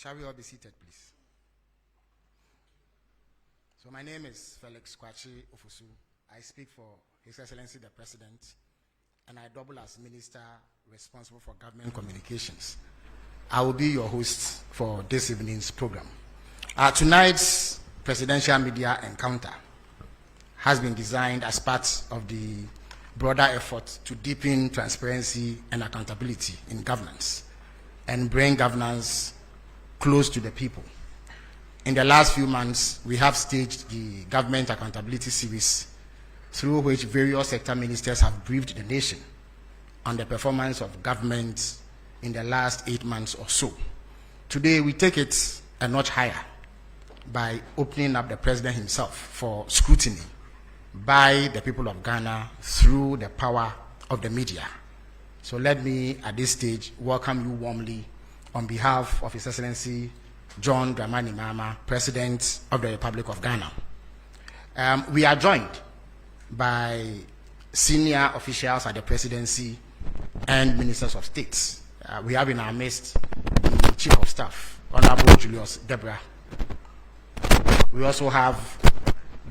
Shall we all be seated, please? So my name is Felix Kwachi Ofusu. I speak for His Excellency the President, and I double as Minister responsible for government communications. I will be your host for this evening's program. Tonight's presidential media encounter has been designed as part of the broader effort to deepen transparency and accountability in governance and bring governance close to the people. In the last few months, we have staged the Government Accountability Series, through which various sector ministers have briefed the nation on the performance of government in the last 8 months or so. Today, we take it a notch higher by opening up the President himself for scrutiny by the people of Ghana through the power of the media. So let me, at this stage, welcome you warmly on behalf of His Excellency John Dramani Mahama, President of the Republic of Ghana. We are joined by senior officials at the Presidency and Ministers of State. We have in our midst the Chief of Staff, Honorable Julius Debra. We also have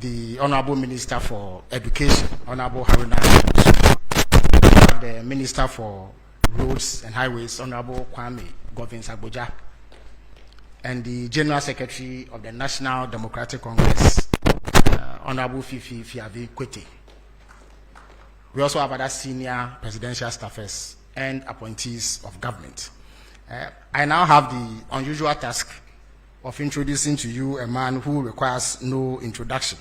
the Honorable Minister for Education, Honorable Haruna, the Minister for Roads and Highways, Honorable Kwame Govins-Agboja, and the General Secretary of the National Democratic Congress, Honorable Fifi Fiavi Kwete. We also have other senior presidential staffers and appointees of government. I now have the unusual task of introducing to you a man who requires no introduction,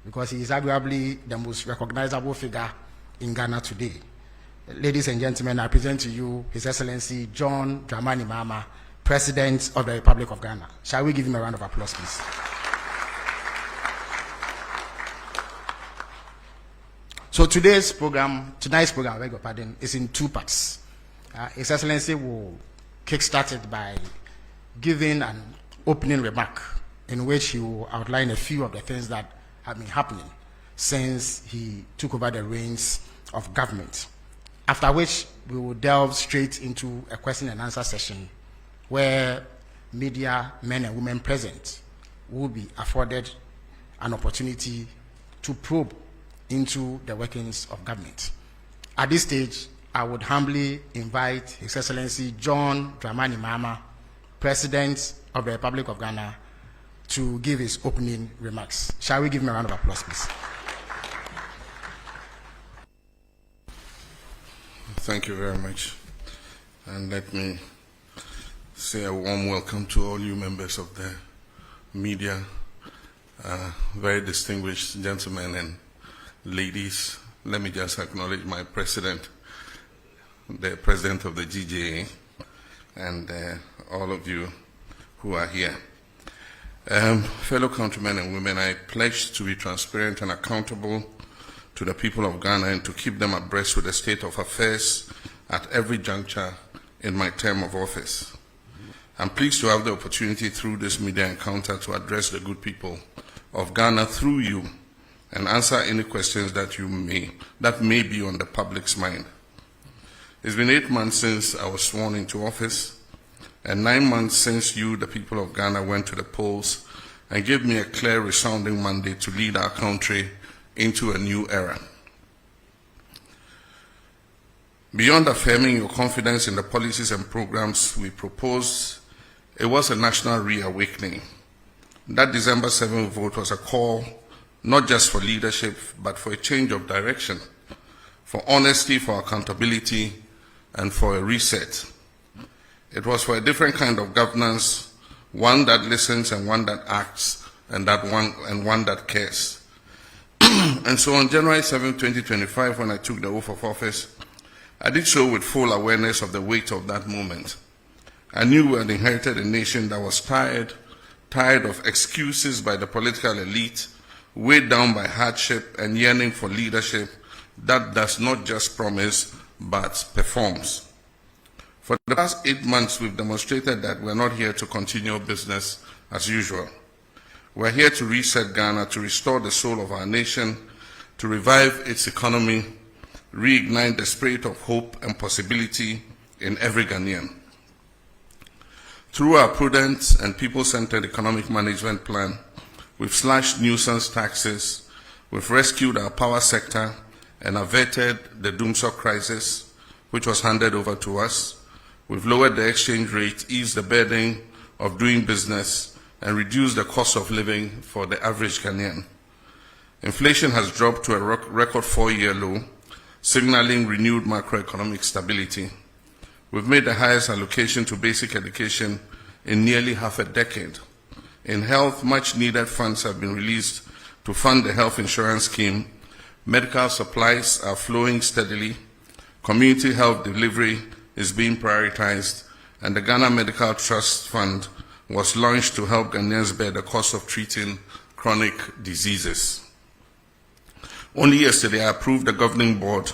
because he is arguably the most recognizable figure in Ghana today. Ladies and gentlemen, I present to you His Excellency John Dramani Mahama, President of the Republic of Ghana. Shall we give him a round of applause, please? So tonight's program, I beg your pardon, is in two parts. His Excellency will kickstart it by giving an opening remark in which he will outline a few of the things that have been happening since he took over the reins of government. After which, we will delve straight into a question and answer session where media men and women present will be afforded an opportunity to probe into the workings of government. At this stage, I would humbly invite His Excellency John Dramani Mahama, President of the Republic of Ghana, to give his opening remarks. Shall we give him a round of applause, please? Thank you very much. And let me say a warm welcome to all you members of the media, very distinguished gentlemen and ladies. Let me just acknowledge my president, the president of the GJA, and all of you who are here. Fellow countrymen and women, I pledge to be transparent and accountable to the people of Ghana and to keep them abreast with the state of affairs at every juncture in my term of office. I'm pleased to have the opportunity through this media encounter to address the good people of Ghana through you and answer any questions that may be on the public's mind. It's been 8 months since I was sworn into office, and 9 months since you, the people of Ghana, went to the polls and gave me a clear, resounding mandate to lead our country into a new era. Beyond affirming your confidence in the policies and programs we propose, it was a national reawakening. That December 7th vote was a call not just for leadership, but for a change of direction, for honesty, for accountability, and for a reset. It was for a different kind of governance, one that listens and one that acts, and one that cares. And so on January 7, 2025, when I took the oath of office, I did so with full awareness of the weight of that moment. I knew we had inherited a nation that was tired of excuses by the political elite, weighed down by hardship and yearning for leadership that does not just promise, but performs. For the past 8 months, we've demonstrated that we're not here to continue business as usual. We're here to reset Ghana, to restore the soul of our nation, to revive its economy, reignite the spirit of hope and possibility in every Ghanaian. Through our prudent and people-centered economic management plan, we've slashed nuisance taxes, we've rescued our power sector and averted the Doomsor crisis, which was handed over to us. We've lowered the exchange rate, eased the burden of doing business, and reduced the cost of living for the average Ghanaian. Inflation has dropped to a record 4-year low, signaling renewed macroeconomic stability. We've made the highest allocation to basic education in nearly half a decade. In health, much-needed funds have been released to fund the health insurance scheme. Medical supplies are flowing steadily. Community health delivery is being prioritized, and the Ghana Medical Trust Fund was launched to help Ghanaians bear the cost of treating chronic diseases. Only yesterday, I approved the governing board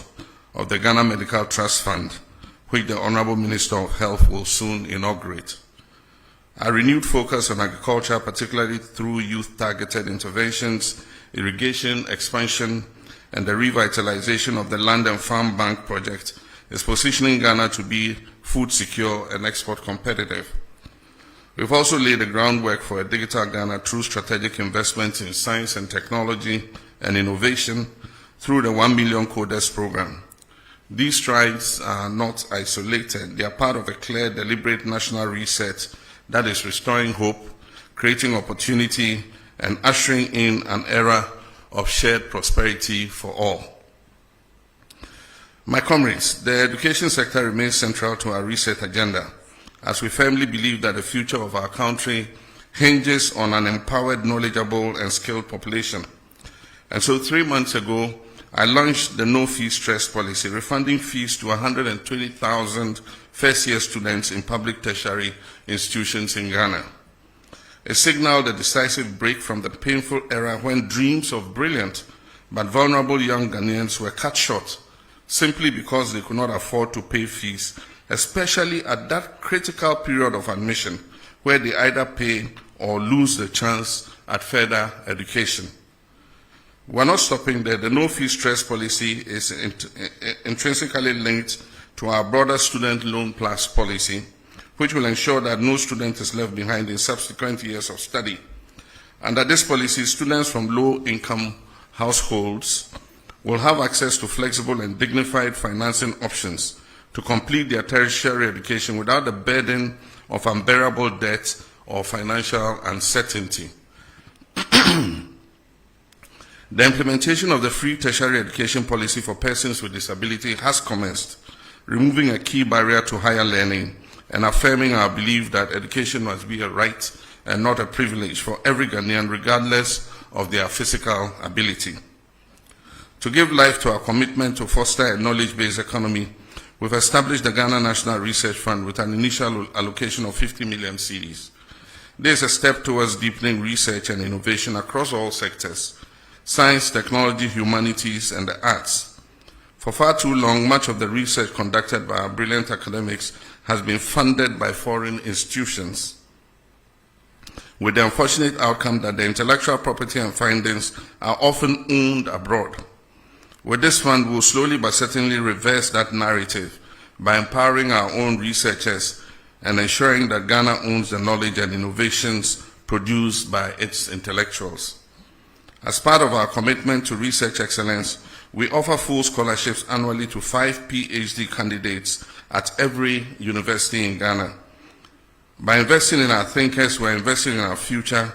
of the Ghana Medical Trust Fund, which the Honorable Minister of Health will soon inaugurate. Our renewed focus on agriculture, particularly through youth-targeted interventions, irrigation expansion, and the revitalization of the Land and Farm Bank project, is positioning Ghana to be food secure and export competitive. We've also laid the groundwork for a digital Ghana through strategic investments in science and technology and innovation through the 1 Million Coders program. These strides are not isolated. They are part of a clear, deliberate national reset that is restoring hope, creating opportunity, and ushering in an era of shared prosperity for all. My comrades, the education sector remains central to our reset agenda, as we firmly believe that the future of our country hinges on an empowered, knowledgeable, and skilled population. And so 3 months ago, I launched the no-fee stress policy, refunding fees to 120,000 first-year students in public tertiary institutions in Ghana. It signaled a decisive break from the painful era when dreams of brilliant but vulnerable young Ghanaians were cut short simply because they could not afford to pay fees, especially at that critical period of admission where they either pay or lose the chance at further education. We're not stopping there. The no-fee stress policy is intrinsically linked to our broader student loan plus policy, which will ensure that no student is left behind in subsequent years of study. Under this policy, students from low-income households will have access to flexible and dignified financing options to complete their tertiary education without the burden of unbearable debt or financial uncertainty. The implementation of the free tertiary education policy for persons with disability has commenced, removing a key barrier to higher learning and affirming our belief that education must be a right and not a privilege for every Ghanaian, regardless of their physical ability. To give life to our commitment to foster a knowledge-based economy, we've established the Ghana National Research Fund with an initial allocation of 50 million cedis. This is a step towards deepening research and innovation across all sectors: science, technology, humanities, and the arts. For far too long, much of the research conducted by our brilliant academics has been funded by foreign institutions, with the unfortunate outcome that the intellectual property and findings are often owned abroad. With this fund, we will slowly but certainly reverse that narrative by empowering our own researchers and ensuring that Ghana owns the knowledge and innovations produced by its intellectuals. As part of our commitment to research excellence, we offer full scholarships annually to 5 PhD candidates at every university in Ghana. By investing in our thinkers, we're investing in our future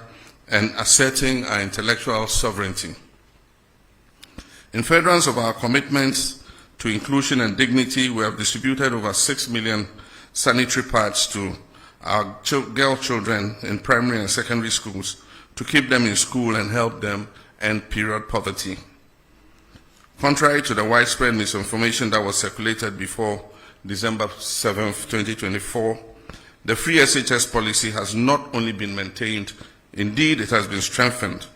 and asserting our intellectual sovereignty. In furtherance of our commitments to inclusion and dignity, we have distributed over 6 million sanitary pads to our girl children in primary and secondary schools to keep them in school and help them end period poverty. Contrary to the widespread misinformation that was circulated before December 7, 2024, the free SHS policy has not only been maintained, indeed it has been strengthened.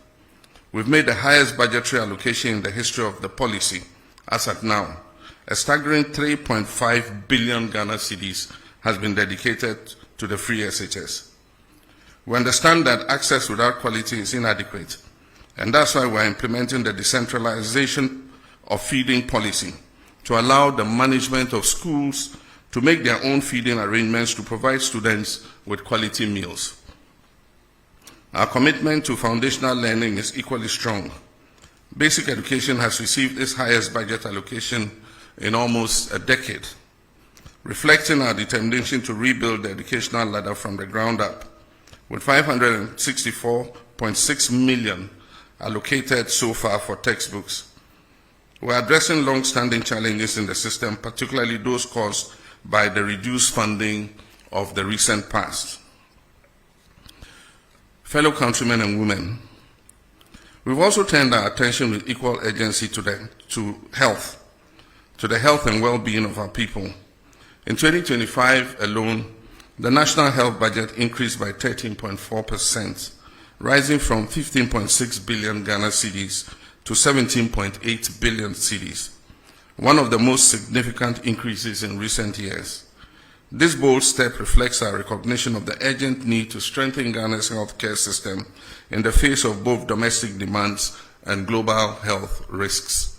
We've made the highest budgetary allocation in the history of the policy, as at now. A staggering 3.5 billion Ghana cedis has been dedicated to the free SHS. We understand that access without quality is inadequate, and that's why we're implementing the decentralization of feeding policy to allow the management of schools to make their own feeding arrangements to provide students with quality meals. Our commitment to foundational learning is equally strong. Basic education has received its highest budget allocation in almost a decade, reflecting our determination to rebuild the educational ladder from the ground up, with 564.6 million allocated so far for textbooks. We are addressing long-standing challenges in the system, particularly those caused by the reduced funding of the recent past. Fellow countrymen and women, we've also turned our attention with equal urgency to the health and well-being of our people. In 2025 alone, the national health budget increased by 13.4%, rising from 15.6 billion Ghana cedis to 17.8 billion cedis, one of the most significant increases in recent years. This bold step reflects our recognition of the urgent need to strengthen Ghana's healthcare system in the face of both domestic demands and global health risks.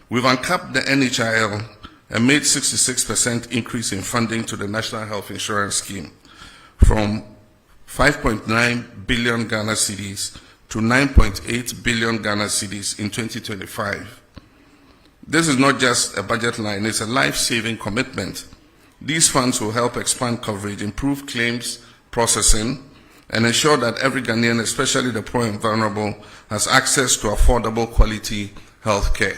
We've uncapped the NHIL and made 66% increase in funding to the National Health Insurance Scheme from 5.9 billion Ghana cedis to 9.8 billion Ghana cedis in 2025. This is not just a budget line, it's a life-saving commitment. These funds will help expand coverage, improve claims processing, and ensure that every Ghanaian, especially the poor and vulnerable, has access to affordable quality health care.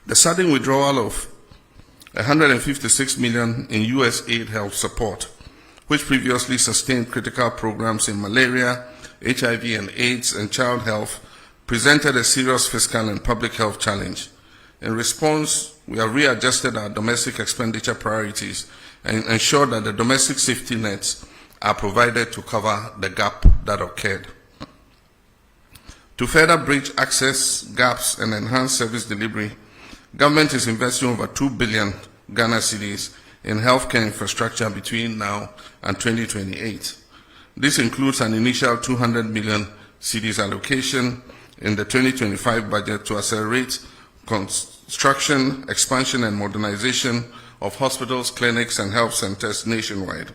The sudden withdrawal of $156 million in US aid health support, which previously sustained critical programs in malaria, HIV and AIDS, and child health, presented a serious fiscal and public health challenge. In response, we have readjusted our domestic expenditure priorities and ensured that the domestic safety nets are provided to cover the gap that occurred. To further bridge access gaps and enhance service delivery, government is investing over 2 billion Ghana cedis in healthcare infrastructure between now and 2028. This includes an initial 200 million cedis allocation in the 2025 budget to accelerate construction, expansion, and modernization of hospitals, clinics, and health centers nationwide.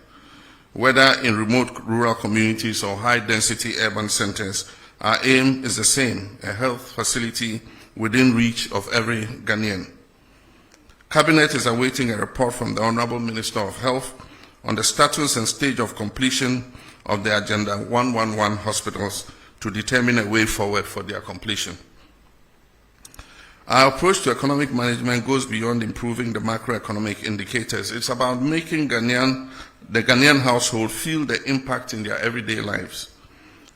Whether in remote rural communities or high-density urban centers, our aim is the same: a health facility within reach of every Ghanaian. Cabinet is awaiting a report from the Honorable Minister of Health on the status and stage of completion of the Agenda 111 hospitals to determine a way forward for their completion. Our approach to economic management goes beyond improving the macroeconomic indicators. It's about making the Ghanaian household feel the impact in their everyday lives.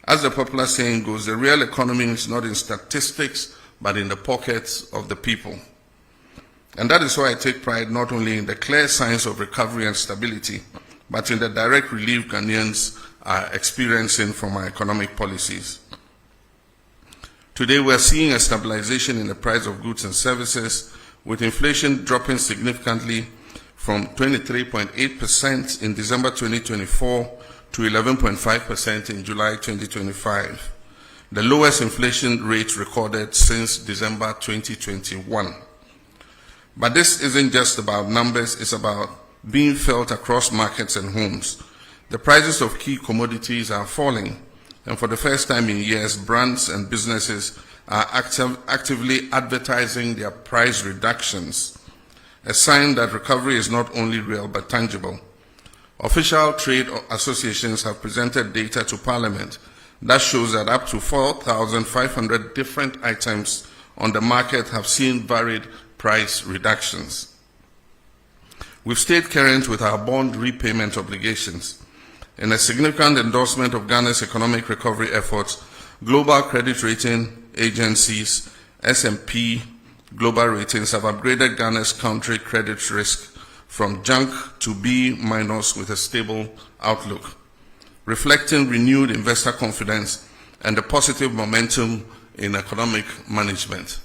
As the popular saying goes, the real economy is not in statistics, but in the pockets of the people. And that is why I take pride not only in the clear signs of recovery and stability, but in the direct relief Ghanaians are experiencing from our economic policies. Today, we are seeing a stabilization in the price of goods and services, with inflation dropping significantly from 23.8% in December 2024 to 11.5% in July 2025, the lowest inflation rate recorded since December 2021. But this isn't just about numbers, it's about being felt across markets and homes. The prices of key commodities are falling, and for the first time in years, brands and businesses are actively advertising their price reductions, a sign that recovery is not only real but tangible. Official trade associations have presented data to Parliament that shows that up to 4,500 different items on the market have seen varied price reductions. We've stayed current with our bond repayment obligations. In a significant endorsement of Ghana's economic recovery efforts, global credit rating agencies, S&P Global Ratings, have upgraded Ghana's country credit risk from junk to B- with a stable outlook, reflecting renewed investor confidence and the positive momentum in economic management.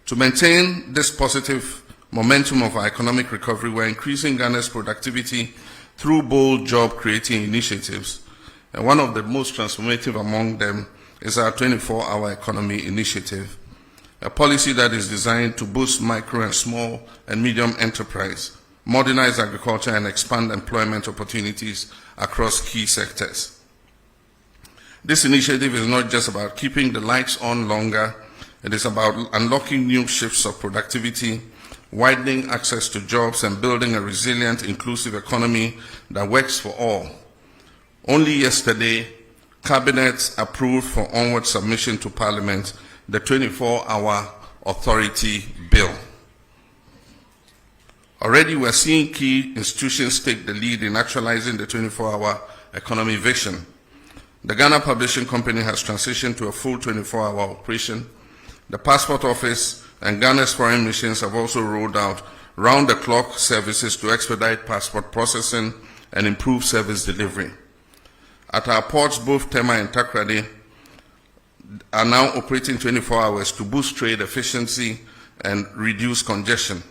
To maintain this positive momentum of our economic recovery, we're increasing Ghana's productivity through bold job-creating initiatives, and one of the most transformative among them is our 24-hour economy initiative. a policy that is designed to boost micro and small and medium enterprise, modernize agriculture, and expand employment opportunities across key sectors. This initiative is not just about keeping the lights on longer, it is about unlocking new shifts of productivity, widening access to jobs, and building a resilient, inclusive economy that works for all. Only yesterday, Cabinet approved for onward submission to Parliament the 24-hour authority bill. Already we are seeing key institutions take the lead in actualizing the 24-hour economy vision. The Ghana Publishing Company has transitioned to a full 24-hour operation. The Passport Office and Ghana's foreign missions have also rolled out round-the-clock services to expedite passport processing and improve service delivery. At our ports, both Tema and Takoradi are now operating 24 hours to boost trade efficiency and reduce congestion.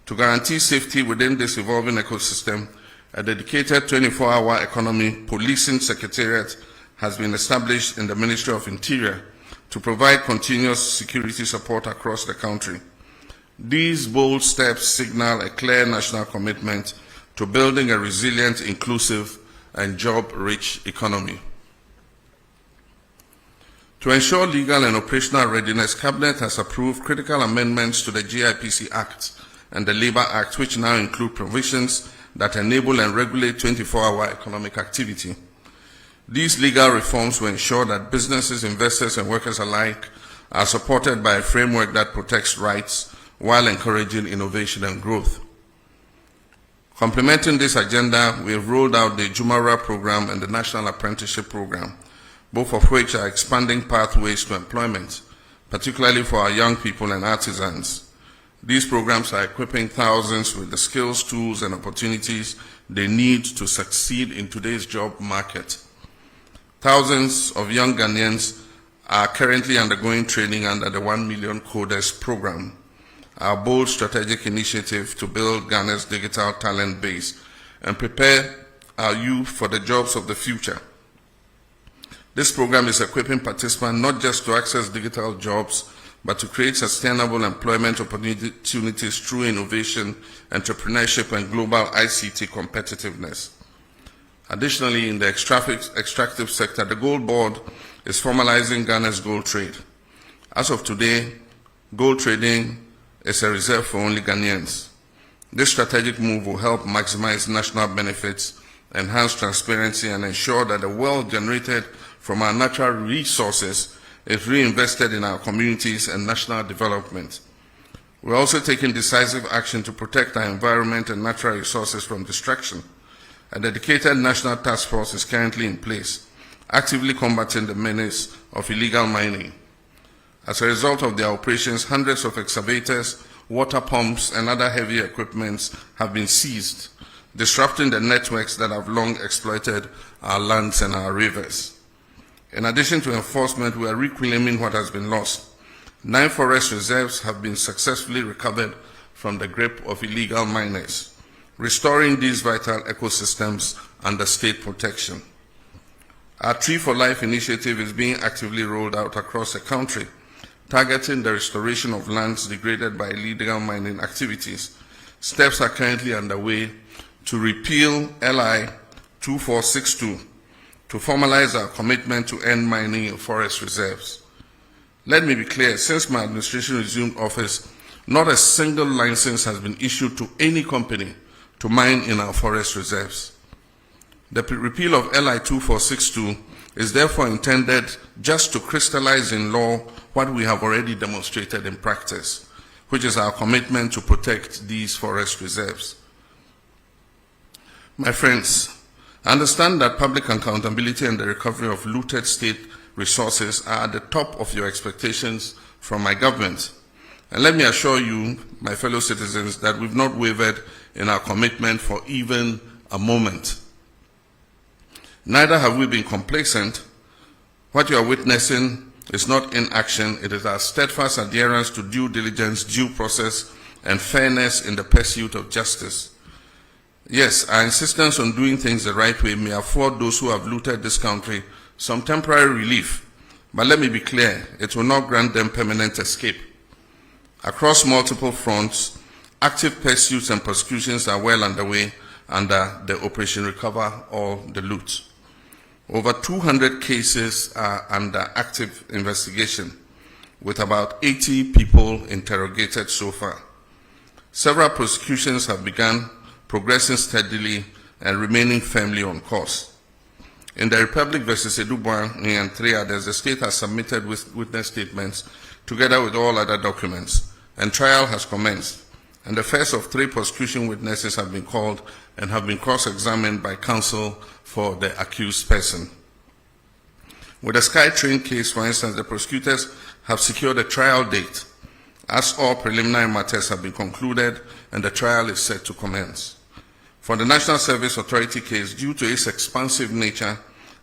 To guarantee safety within this evolving ecosystem, a dedicated 24-hour economy policing secretariat has been established in the Ministry of Interior to provide continuous security support across the country. These bold steps signal a clear national commitment to building a resilient, inclusive, and job-rich economy. To ensure legal and operational readiness, Cabinet has approved critical amendments to the GIPC Act and the Labour Act, which now include provisions that enable and regulate 24-hour economic activity. These legal reforms will ensure that businesses, investors, and workers alike are supported by a framework that protects rights while encouraging innovation and growth. Complementing this agenda, we have rolled out the Jumara program and the National Apprenticeship program, both of which are expanding pathways to employment, particularly for our young people and artisans. These programs are equipping thousands with the skills, tools, and opportunities they need to succeed in today's job market. Thousands of young Ghanaians are currently undergoing training under the 1 Million Coders program, our bold strategic initiative to build Ghana's digital talent base and prepare our youth for the jobs of the future. This program is equipping participants not just to access digital jobs, but to create sustainable employment opportunities through innovation, entrepreneurship, and global ICT competitiveness. Additionally, in the extractive sector, the Gold Board is formalizing Ghana's gold trade. As of today, gold trading is a reserve for only Ghanaians. This strategic move will help maximize national benefits, enhance transparency, and ensure that the wealth generated from our natural resources is reinvested in our communities and national development. We're also taking decisive action to protect our environment and natural resources from destruction. A dedicated national task force is currently in place, actively combating the menace of illegal mining. As a result of their operations, hundreds of excavators, water pumps, and other heavy equipment have been seized, disrupting the networks that have long exploited our lands and our rivers. In addition to enforcement, we are reclaiming what has been lost. 9 forest reserves have been successfully recovered from the grip of illegal miners, restoring these vital ecosystems under state protection. Our Tree for Life initiative is being actively rolled out across the country, targeting the restoration of lands degraded by illegal mining activities. Steps are currently underway to repeal LI 2462 to formalize our commitment to end mining in forest reserves. Let me be clear, since my administration resumed office, not a single license has been issued to any company to mine in our forest reserves. The repeal of LI 2462 is therefore intended just to crystallize in law what we have already demonstrated in practice, which is our commitment to protect these forest reserves. My friends, I understand that public accountability and the recovery of looted state resources are at the top of your expectations from my government. And let me assure you, my fellow citizens, that we've not wavered in our commitment for even a moment. Neither have we been complacent. What you are witnessing is not inaction, it is our steadfast adherence to due diligence, due process, and fairness in the pursuit of justice. Yes, our insistence on doing things the right way may afford those who have looted this country some temporary relief, But let me be clear, it will not grant them permanent escape. Across multiple fronts, active pursuits and prosecutions are well underway under the Operation Recover All the Loot. Over 200 cases are under active investigation, with about 80 people interrogated so far. Several prosecutions have begun, progressing steadily and remaining firmly on course. In the Republic versus Edubwan and 3 others, the state has submitted witness statements together with all other documents, and trial has commenced. And the first of 3 prosecution witnesses have been called and have been cross-examined by counsel for the accused person. With the SkyTrain case, for instance, the prosecutors have secured a trial date, as all preliminary matters have been concluded and the trial is set to commence. For the National Service Authority case, due to its expansive nature,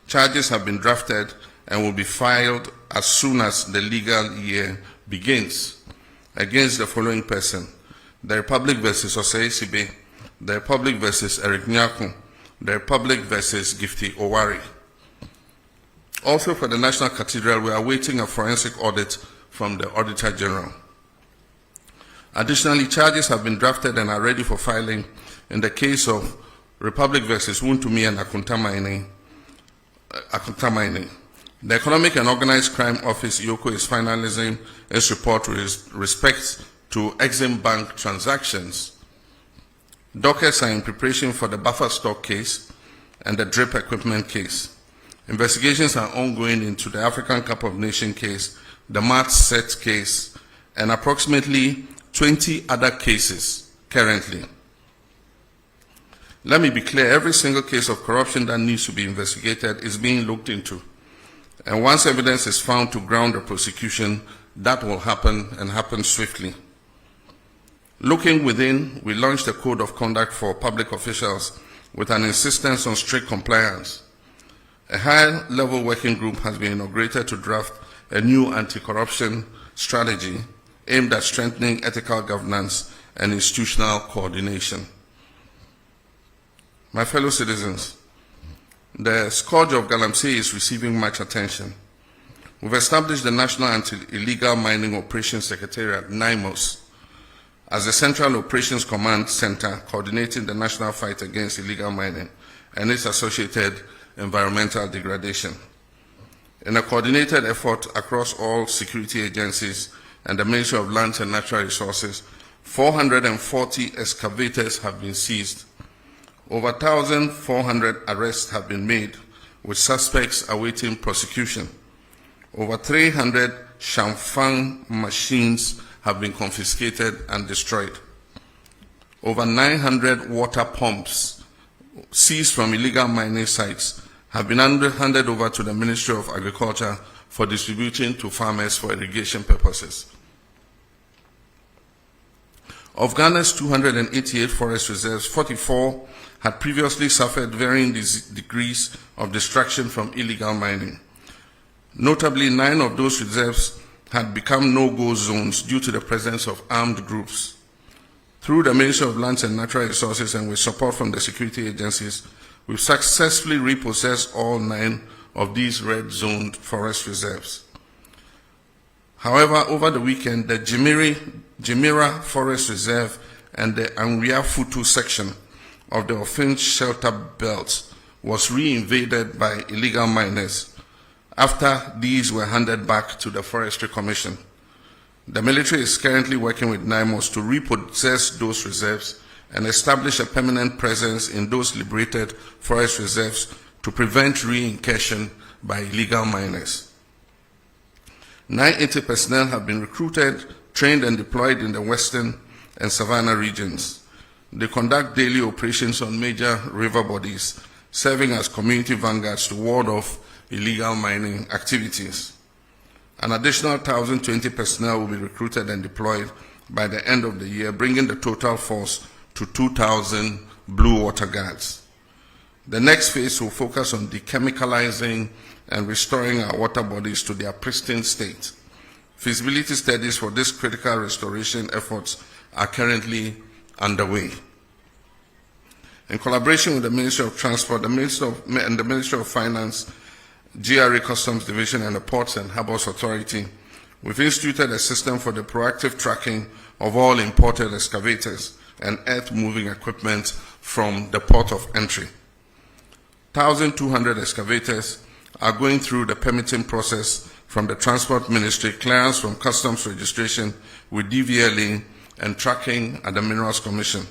charges have been drafted and will be filed as soon as the legal year begins against the following person: the Republic versus Osei Sibe, the Republic versus Eric Nyako, the Republic versus Gifty Owari. Also for the National Cathedral, we are awaiting a forensic audit from the Auditor General. Additionally, charges have been drafted and are ready for filing in the case of Republic versus Wuntumi and Akunta Mining. The Economic and Organized Crime Office, EOCO, is finalizing its report with respect to Exim Bank transactions. Dockets are in preparation for the buffer stock case and the drip equipment case. Investigations are ongoing into the African Cup of Nations case, the Mart Set case, and approximately 20 other cases currently. Let me be clear, every single case of corruption that needs to be investigated is being looked into. And once evidence is found to ground the prosecution, that will happen and happen swiftly. Looking within, we launched a code of conduct for public officials with an insistence on strict compliance. A high-level working group has been inaugurated to draft a new anti-corruption strategy aimed at strengthening ethical governance and institutional coordination. My fellow citizens, the scourge of Galamsey is receiving much attention. We've established the National Anti-Illegal Mining Operations Secretariat, NIMOS, as the Central Operations Command Center coordinating the national fight against illegal mining and its associated environmental degradation. In a coordinated effort across all security agencies and the Ministry of Lands and Natural Resources, 440 excavators have been seized. Over 1,400 arrests have been made, with suspects awaiting prosecution. Over 300 Shamfang machines have been confiscated and destroyed. Over 900 water pumps seized from illegal mining sites have been handed over to the Ministry of Agriculture for distribution to farmers for irrigation purposes. Of Ghana's 288 forest reserves, 44 had previously suffered varying degrees of destruction from illegal mining. Notably, 9 of those reserves had become no-go zones due to the presence of armed groups. Through the Ministry of Lands and Natural Resources and with support from the security agencies, we've successfully repossessed all 9 of these red-zoned forest reserves. However, over the weekend, the Jimira Forest Reserve and the Anria Futu section of the Ofinch Shelter Belt was re-invaded by illegal miners after these were handed back to the Forestry Commission. The military is currently working with NIMOS to repossess those reserves and establish a permanent presence in those liberated forest reserves to prevent re-incursion by illegal miners. 980 personnel have been recruited, trained and deployed in the Western and Savannah regions. They conduct daily operations on major river bodies, serving as community vanguards to ward off illegal mining activities. An additional 1,020 personnel will be recruited and deployed by the end of the year, bringing the total force to 2,000 Blue Water Guards. The next phase will focus on dechemicalizing and restoring our water bodies to their pristine state. Feasibility studies for this critical restoration efforts are currently underway. In collaboration with the Ministry of Transport, the Ministry of Finance, GRA Customs Division, and the Ports and Harbours Authority, we've instituted a system for the proactive tracking of all imported excavators and earth-moving equipment from the port of entry. 1,200 excavators are going through the permitting process from the Transport Ministry, clearance from Customs registration with DVLA, and tracking at the Minerals Commission.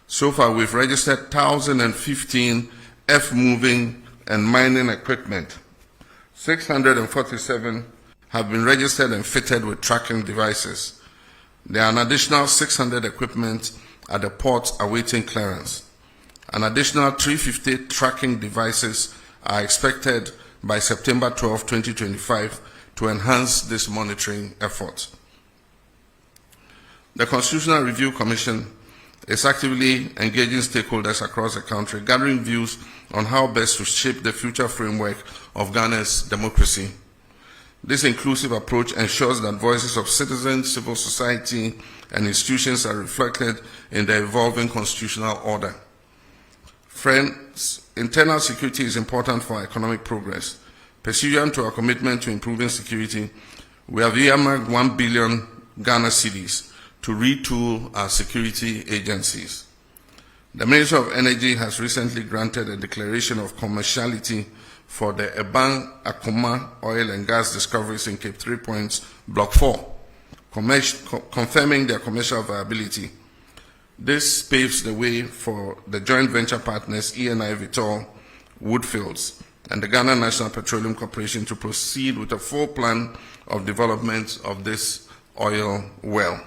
So far, we've registered 1,015 earth-moving and mining equipment. 647 have been registered and fitted with tracking devices. There are an additional 600 equipment at the ports awaiting clearance. An additional 350 tracking devices are expected by September 12, 2025 to enhance this monitoring effort. The Constitutional Review Commission is actively engaging stakeholders across the country, gathering views on how best to shape the future framework of Ghana's democracy. This inclusive approach ensures that voices of citizens, civil society, and institutions are reflected in the evolving constitutional order. Friends, internal security is important for economic progress. Pursuant to our commitment to improving security, we have earmarked 1 billion Ghana cedis to retool our security agencies. The Ministry of Energy has recently granted a declaration of commerciality for the Ebang Akoma oil and gas discoveries in Cape 3 Points, Block 4, confirming their commercial viability. This paves the way for the joint venture partners ENI Vitol, Woodfields, and the Ghana National Petroleum Corporation to proceed with a full plan of development of this oil well.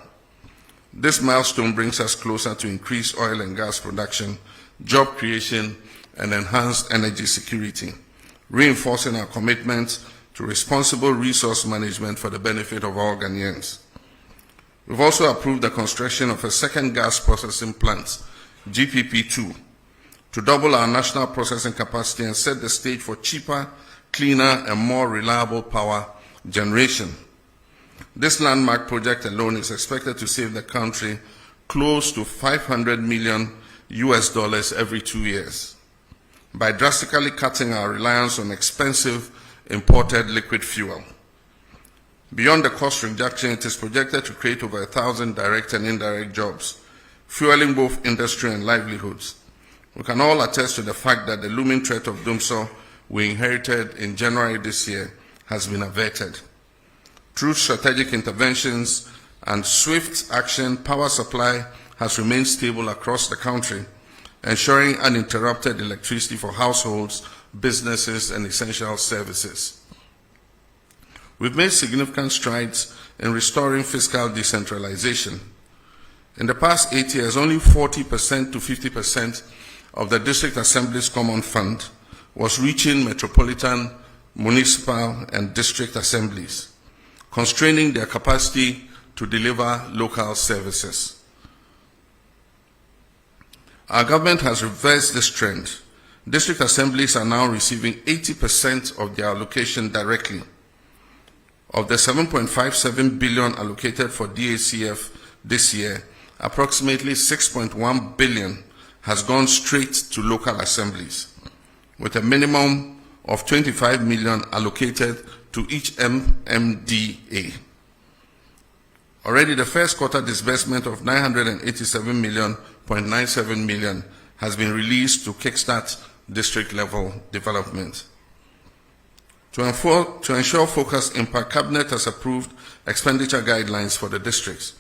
This milestone brings us closer to increased oil and gas production, job creation, and enhanced energy security, reinforcing our commitment to responsible resource management for the benefit of all Ghanaians. We've also approved the construction of a second gas processing plant, GPP2, to double our national processing capacity and set the stage for cheaper, cleaner, and more reliable power generation. This landmark project alone is expected to save the country close to $500 million every 2 years by drastically cutting our reliance on expensive imported liquid fuel. Beyond the cost reduction, it is projected to create over 1,000 direct and indirect jobs, fueling both industry and livelihoods. We can all attest to the fact that the looming threat of Dumsor we inherited in January this year has been averted. Through strategic interventions and swift action, power supply has remained stable across the country, ensuring uninterrupted electricity for households, businesses, and essential services. We've made significant strides in restoring fiscal decentralization. In the past 8 years, only 40% to 50% of the District Assembly's Common Fund was reaching metropolitan, municipal, and district assemblies, constraining their capacity to deliver local services. Our government has reversed this trend. District assemblies are now receiving 80% of their allocation directly. Of the 7.57 billion allocated for DACF this year, approximately 6.1 billion has gone straight to local assemblies, with a minimum of 25 million allocated to each MMDA. Already the first quarter disbursement of 987.97 million has been released to kickstart district level development. To ensure focused impact, Cabinet has approved expenditure guidelines for the districts.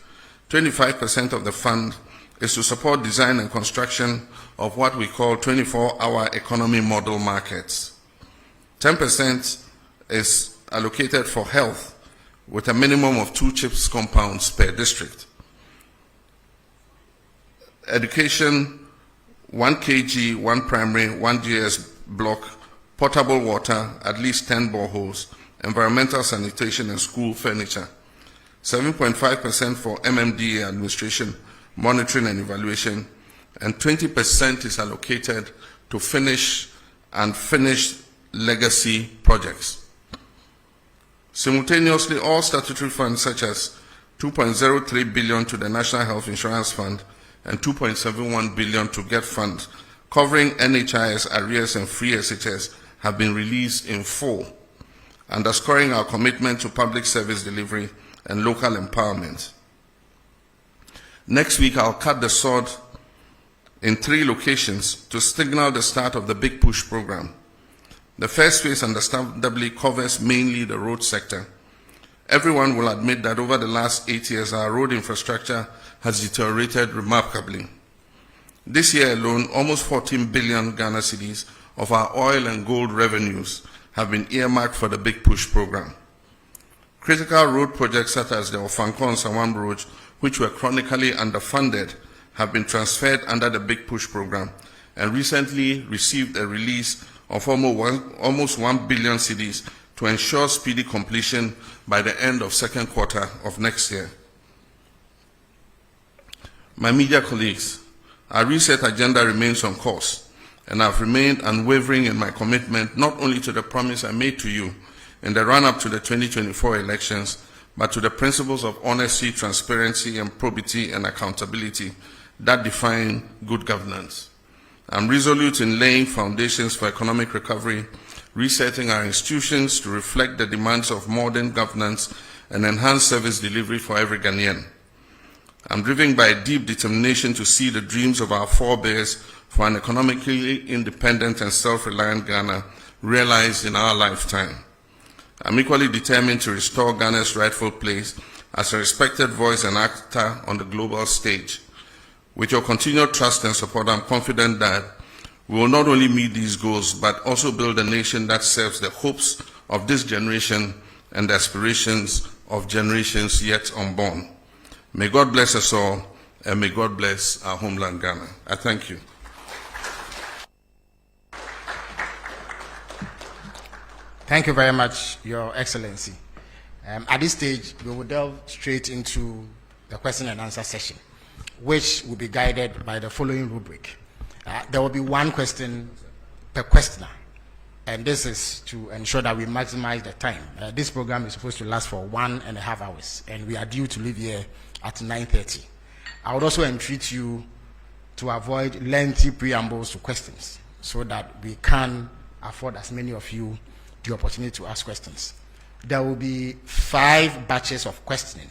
25% of the fund is to support design and construction of what we call 24-hour economy model markets. 10% is allocated for health, with a minimum of 2 CHIPS compounds per district. Education, 1 kg, 1 primary, 1 GS block, potable water, at least 10 boreholes, environmental sanitation and school furniture. 7.5% for MMDA administration, monitoring and evaluation, and 20% is allocated to finished legacy projects. Simultaneously, all statutory funds such as 2.03 billion to the National Health Insurance Fund and 2.71 billion to GET Fund, covering NHIS arrears and free SHS, have been released in full, underscoring our commitment to public service delivery and local empowerment. Next week, I'll cut the sword in 3 locations to signal the start of the Big Push program. The first phase understandably covers mainly the road sector. Everyone will admit that over the last 8 years, our road infrastructure has deteriorated remarkably. This year alone, almost 14 billion Ghana cedis of our oil and gold revenues have been earmarked for the Big Push program. Critical road projects such as the Ofankor and Sawam roads, which were chronically underfunded, have been transferred under the Big Push program and recently received a release of almost 1 billion cedis to ensure speedy completion by the end of second quarter of next year. My media colleagues, our reset agenda remains on course, and I've remained unwavering in my commitment not only to the promise I made to you in the run-up to the 2024 elections, but to the principles of honesty, transparency, and probity and accountability that define good governance. I'm resolute in laying foundations for economic recovery, resetting our institutions to reflect the demands of modern governance and enhanced service delivery for every Ghanaian. I'm driven by a deep determination to see the dreams of our forebears for an economically independent and self-reliant Ghana realized in our lifetime. I'm equally determined to restore Ghana's rightful place as a respected voice and actor on the global stage. With your continued trust and support, I'm confident that we will not only meet these goals, but also build a nation that serves the hopes of this generation and the aspirations of generations yet unborn. May God bless us all, and may God bless our homeland, Ghana. I thank you. Thank you very much, Your Excellency. At this stage, we will delve straight into the question and answer session, which will be guided by the following rubric. There will be 1 question per questioner, and this is to ensure that we maximize the time. This program is supposed to last for 1.5 hours, and we are due to leave here at 9:30. I would also entreat you to avoid lengthy preambles to questions so that we can afford as many of you the opportunity to ask questions. There will be 5 batches of questioning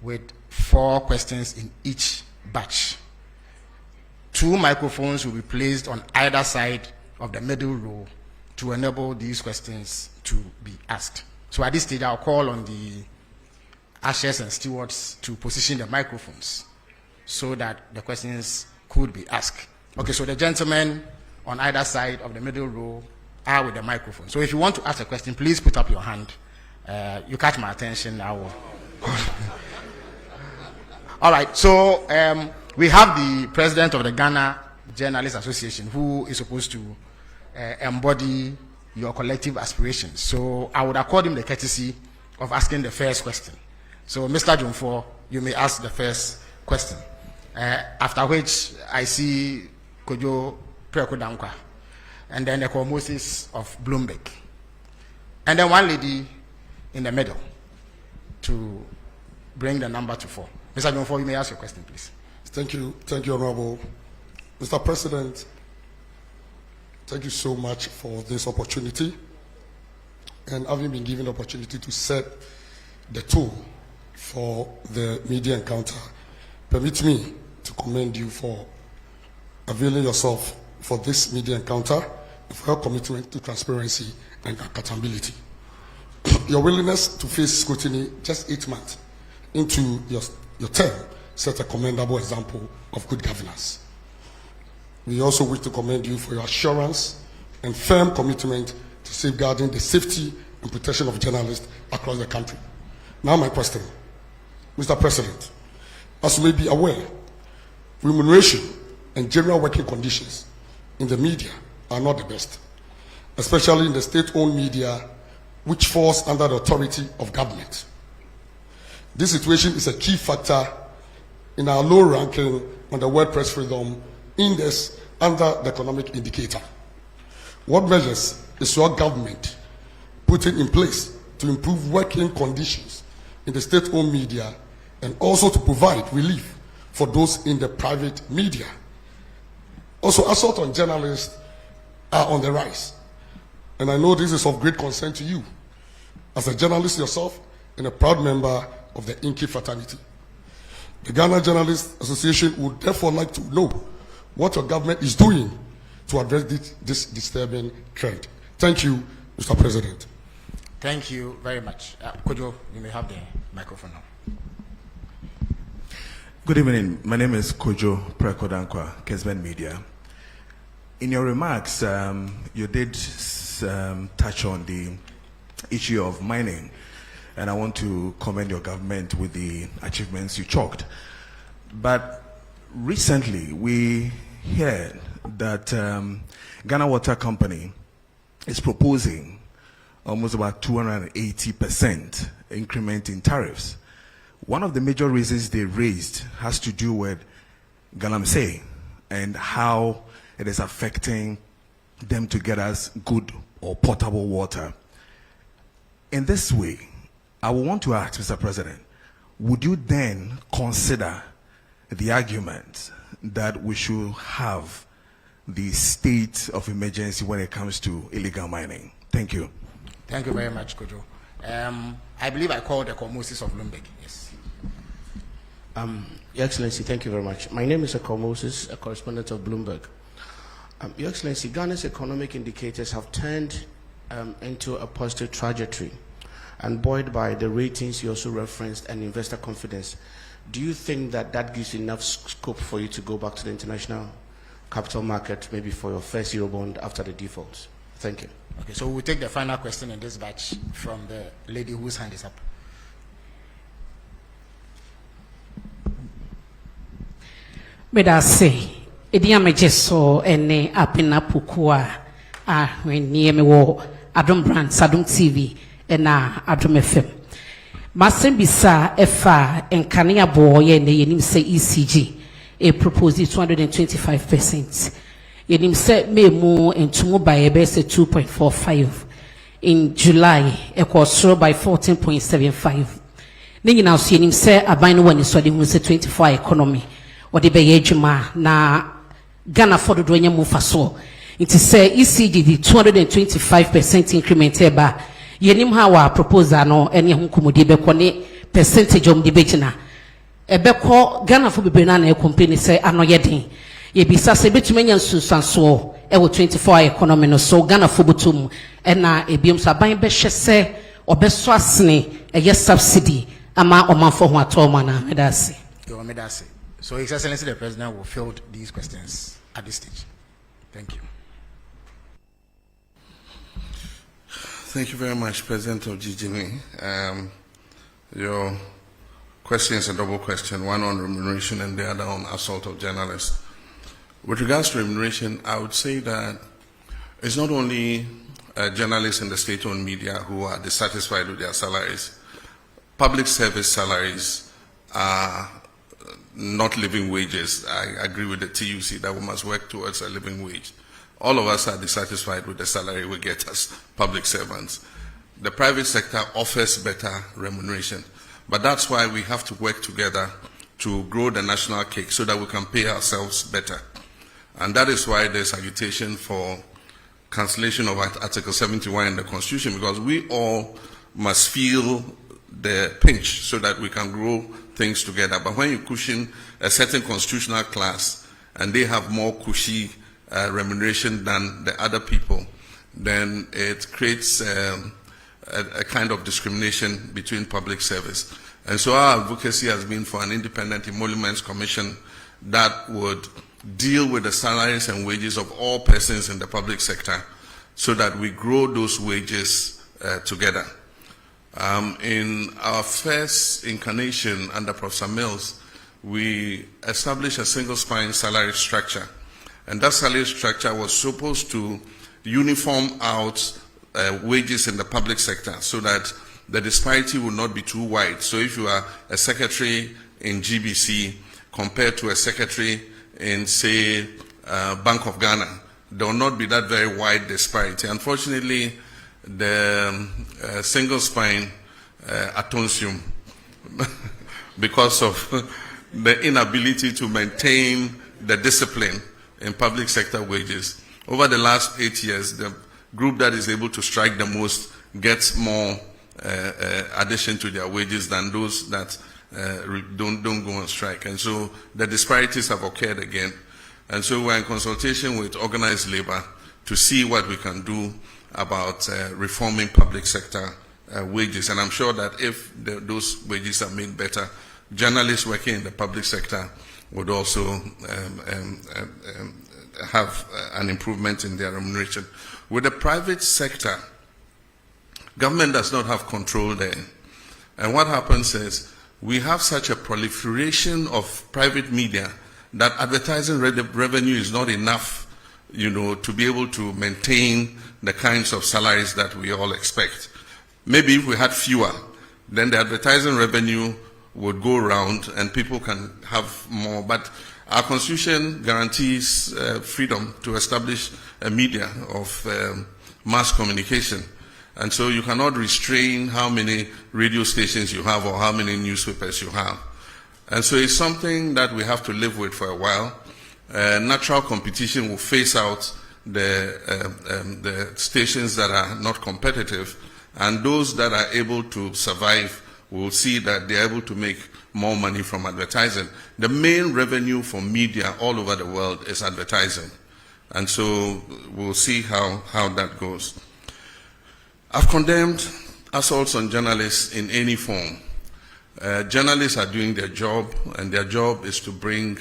with 4 questions in each batch. 2 microphones will be placed on either side of the middle row to enable these questions to be asked. So at this stage, I'll call on the ushers and stewards to position the microphones so that the questions could be asked. Okay, so the gentlemen on either side of the middle row are with the microphone. So if you want to ask a question, please put up your hand. You catch my attention, I will. All right, so we have the president of the Ghana Journalists Association who is supposed to embody your collective aspirations. So I would accord him the courtesy of asking the first question. So Mr. Jomfo, you may ask the first question. After which I see Kojo Prekodankwa, and then the Moses of Bloomberg, and then one lady in the middle to bring the number to 4. Mr. Jomfo, you may ask your question, please. Thank you, Honorable. Mr. President, thank you so much for this opportunity, and having been given the opportunity to set the tone for the media encounter. Permit me to commend you for availing yourself for this media encounter and for your commitment to transparency and accountability. Your willingness to face scrutiny just 8 months into your term set a commendable example of good governance. We also wish to commend you for your assurance and firm commitment to safeguarding the safety and protection of journalists across the country. Now my question, Mr. President, as you may be aware, remuneration and general working conditions in the media are not the best, especially in the state-owned media, which falls under the authority of government. This situation is a key factor in our low ranking on the World Press Freedom Index under the economic indicator. What measures is your government putting in place to improve working conditions in the state-owned media and also to provide relief for those in the private media? Also, assault on journalists are on the rise. and I know this is of great concern to you, as a journalist yourself and a proud member of the Inky fraternity. The Ghana Journalists Association would therefore like to know what your government is doing to address this disturbing trend. Thank you, Mr. President. Thank you very much. Kojo, you may have the microphone now. Good evening. My name is Kojo Prekodankwa, Kesben Media. In your remarks, you did touch on the issue of mining, and I want to commend your government with the achievements you chalked. But recently, we heard that Ghana Water Company is proposing almost about 280% increment in tariffs. One of the major reasons they raised has to do with Galamsey and how it is affecting them to get us good or potable water. In this way, I would want to ask, Mr. President, would you then consider the argument that we should have the state of emergency when it comes to illegal mining? Thank you. Thank you very much, Kojo. I believe I called the Moses of Bloomberg. Yes. Your Excellency, thank you very much. My name is Akol Moses, a correspondent of Bloomberg. Your Excellency, Ghana's economic indicators have turned into a positive trajectory, and buoyed by the ratings you also referenced and investor confidence. Do you think that that gives enough scope for you to go back to the international capital market, maybe for your first Eurobond after the defaults? Thank you. Okay, so we'll take the final question in this batch from the lady whose hand is up. Medase, Idiame Jeso, ene apina pukua, when near me wo, Adam Brand, Sadum TV, and Adam FM. Masembisa Efa and Kania Boy, and the say ECG, a proposed 225%. Yenim said me more and tomorrow by a base 2.45. In July, it was through by 14.75. Ningin now see him say a bino one is so the 24 economy. Or the Bayejima na Ghana for the Dwenya Mufaso. It is say ECG the 225% increment eba. Yenim hawa proposal no any hunkumudi bekone percentage of debate na. Ebeko Ghana for Bibena company say ano yedin. Ye bisa se betumenya nsusanso e wo 24 economy no so Ghana for butum e na ebiom so aban be hye obeso asene eye subsidy ama omanfo ho atoma na medase. Yo medase. So His Excellency the President will field these questions at this stage. Thank you. Thank you very much, President of GGME. Your question is a double question, one on remuneration and the other on assault of journalists. With regards to remuneration, I would say that it's not only journalists in the state-owned media who are dissatisfied with their salaries. Public service salaries are not living wages. I agree with the TUC that we must work towards a living wage. All of us are dissatisfied with the salary we get as public servants. The private sector offers better remuneration, but that's why we have to work together to grow the national cake so that we can pay ourselves better. And that is why there's agitation for cancellation of Article 71 in the Constitution, because we all must feel the pinch so that we can grow things together. But when you cushion a certain constitutional class and they have more cushy remuneration than the other people, then it creates a kind of discrimination between public service. And so our advocacy has been for an independent emoluments commission that would deal with the salaries and wages of all persons in the public sector so that we grow those wages together. In our first incarnation under Professor Mills, we established a single spine salary structure. And that salary structure was supposed to uniform out wages in the public sector so that the disparity would not be too wide. So if you are a secretary in GBC compared to a secretary in, say, Bank of Ghana, there will not be that very wide disparity. Unfortunately, the single spine atonsium, because of the inability to maintain the discipline in public sector wages. Over the last 8 years, the group that is able to strike the most gets more addition to their wages than those that don't go on strike. And so the disparities have occurred again. And so we're in consultation with organized labor to see what we can do about reforming public sector wages. And I'm sure that if those wages are made better, journalists working in the public sector would also have an improvement in their remuneration. With the private sector, government does not have control there. And what happens is we have such a proliferation of private media that advertising revenue is not enough, to be able to maintain the kinds of salaries that we all expect. Maybe if we had fewer, then the advertising revenue would go around and people can have more. But our constitution guarantees freedom to establish a media of mass communication. And so you cannot restrain how many radio stations you have or how many newspapers you have. And so it's something that we have to live with for a while. Natural competition will phase out the stations that are not competitive, and those that are able to survive will see that they're able to make more money from advertising. The main revenue for media all over the world is advertising. And so we'll see how that goes. I've condemned assaults on journalists in any form. Journalists are doing their job, and their job is to bring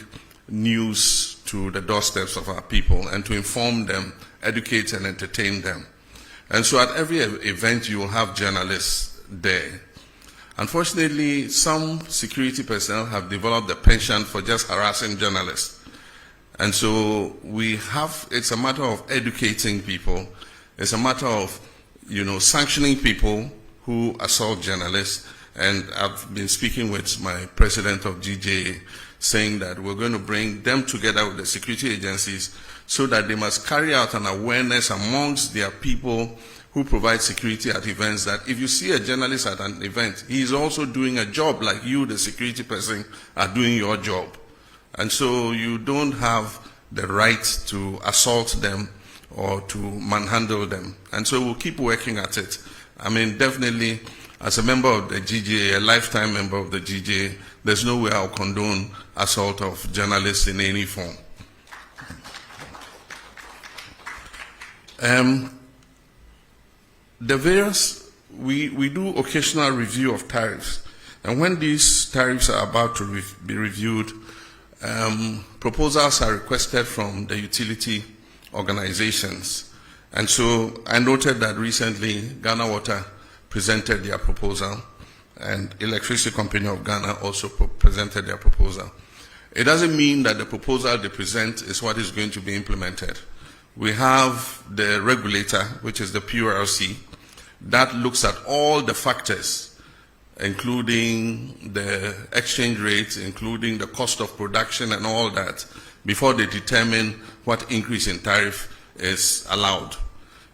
news to the doorsteps of our people and to inform them, educate and entertain them. And so at every event you will have journalists there. Unfortunately, some security personnel have developed a penchant for just harassing journalists. And so it's a matter of educating people. It's a matter of, sanctioning people who assault journalists. And I've been speaking with my president of GJA, saying that we're going to bring them together with the security agencies so that they must carry out an awareness amongst their people who provide security at events, that if you see a journalist at an event, he is also doing a job like you, the security person, are doing your job. And so you don't have the right to assault them or to manhandle them. And so we'll keep working at it. I mean, definitely, as a member of the GJA, a lifetime member of the GJA, there's no way I'll condone assault of journalists in any form. We do occasional review of tariffs. And when these tariffs are about to be reviewed, proposals are requested from the utility organizations. And so I noted that recently Ghana Water presented their proposal, and Electricity Company of Ghana also presented their proposal. It doesn't mean that the proposal they present is what is going to be implemented. We have the regulator, which is the PURC, that looks at all the factors, including the exchange rates, including the cost of production and all that, before they determine what increase in tariff is allowed.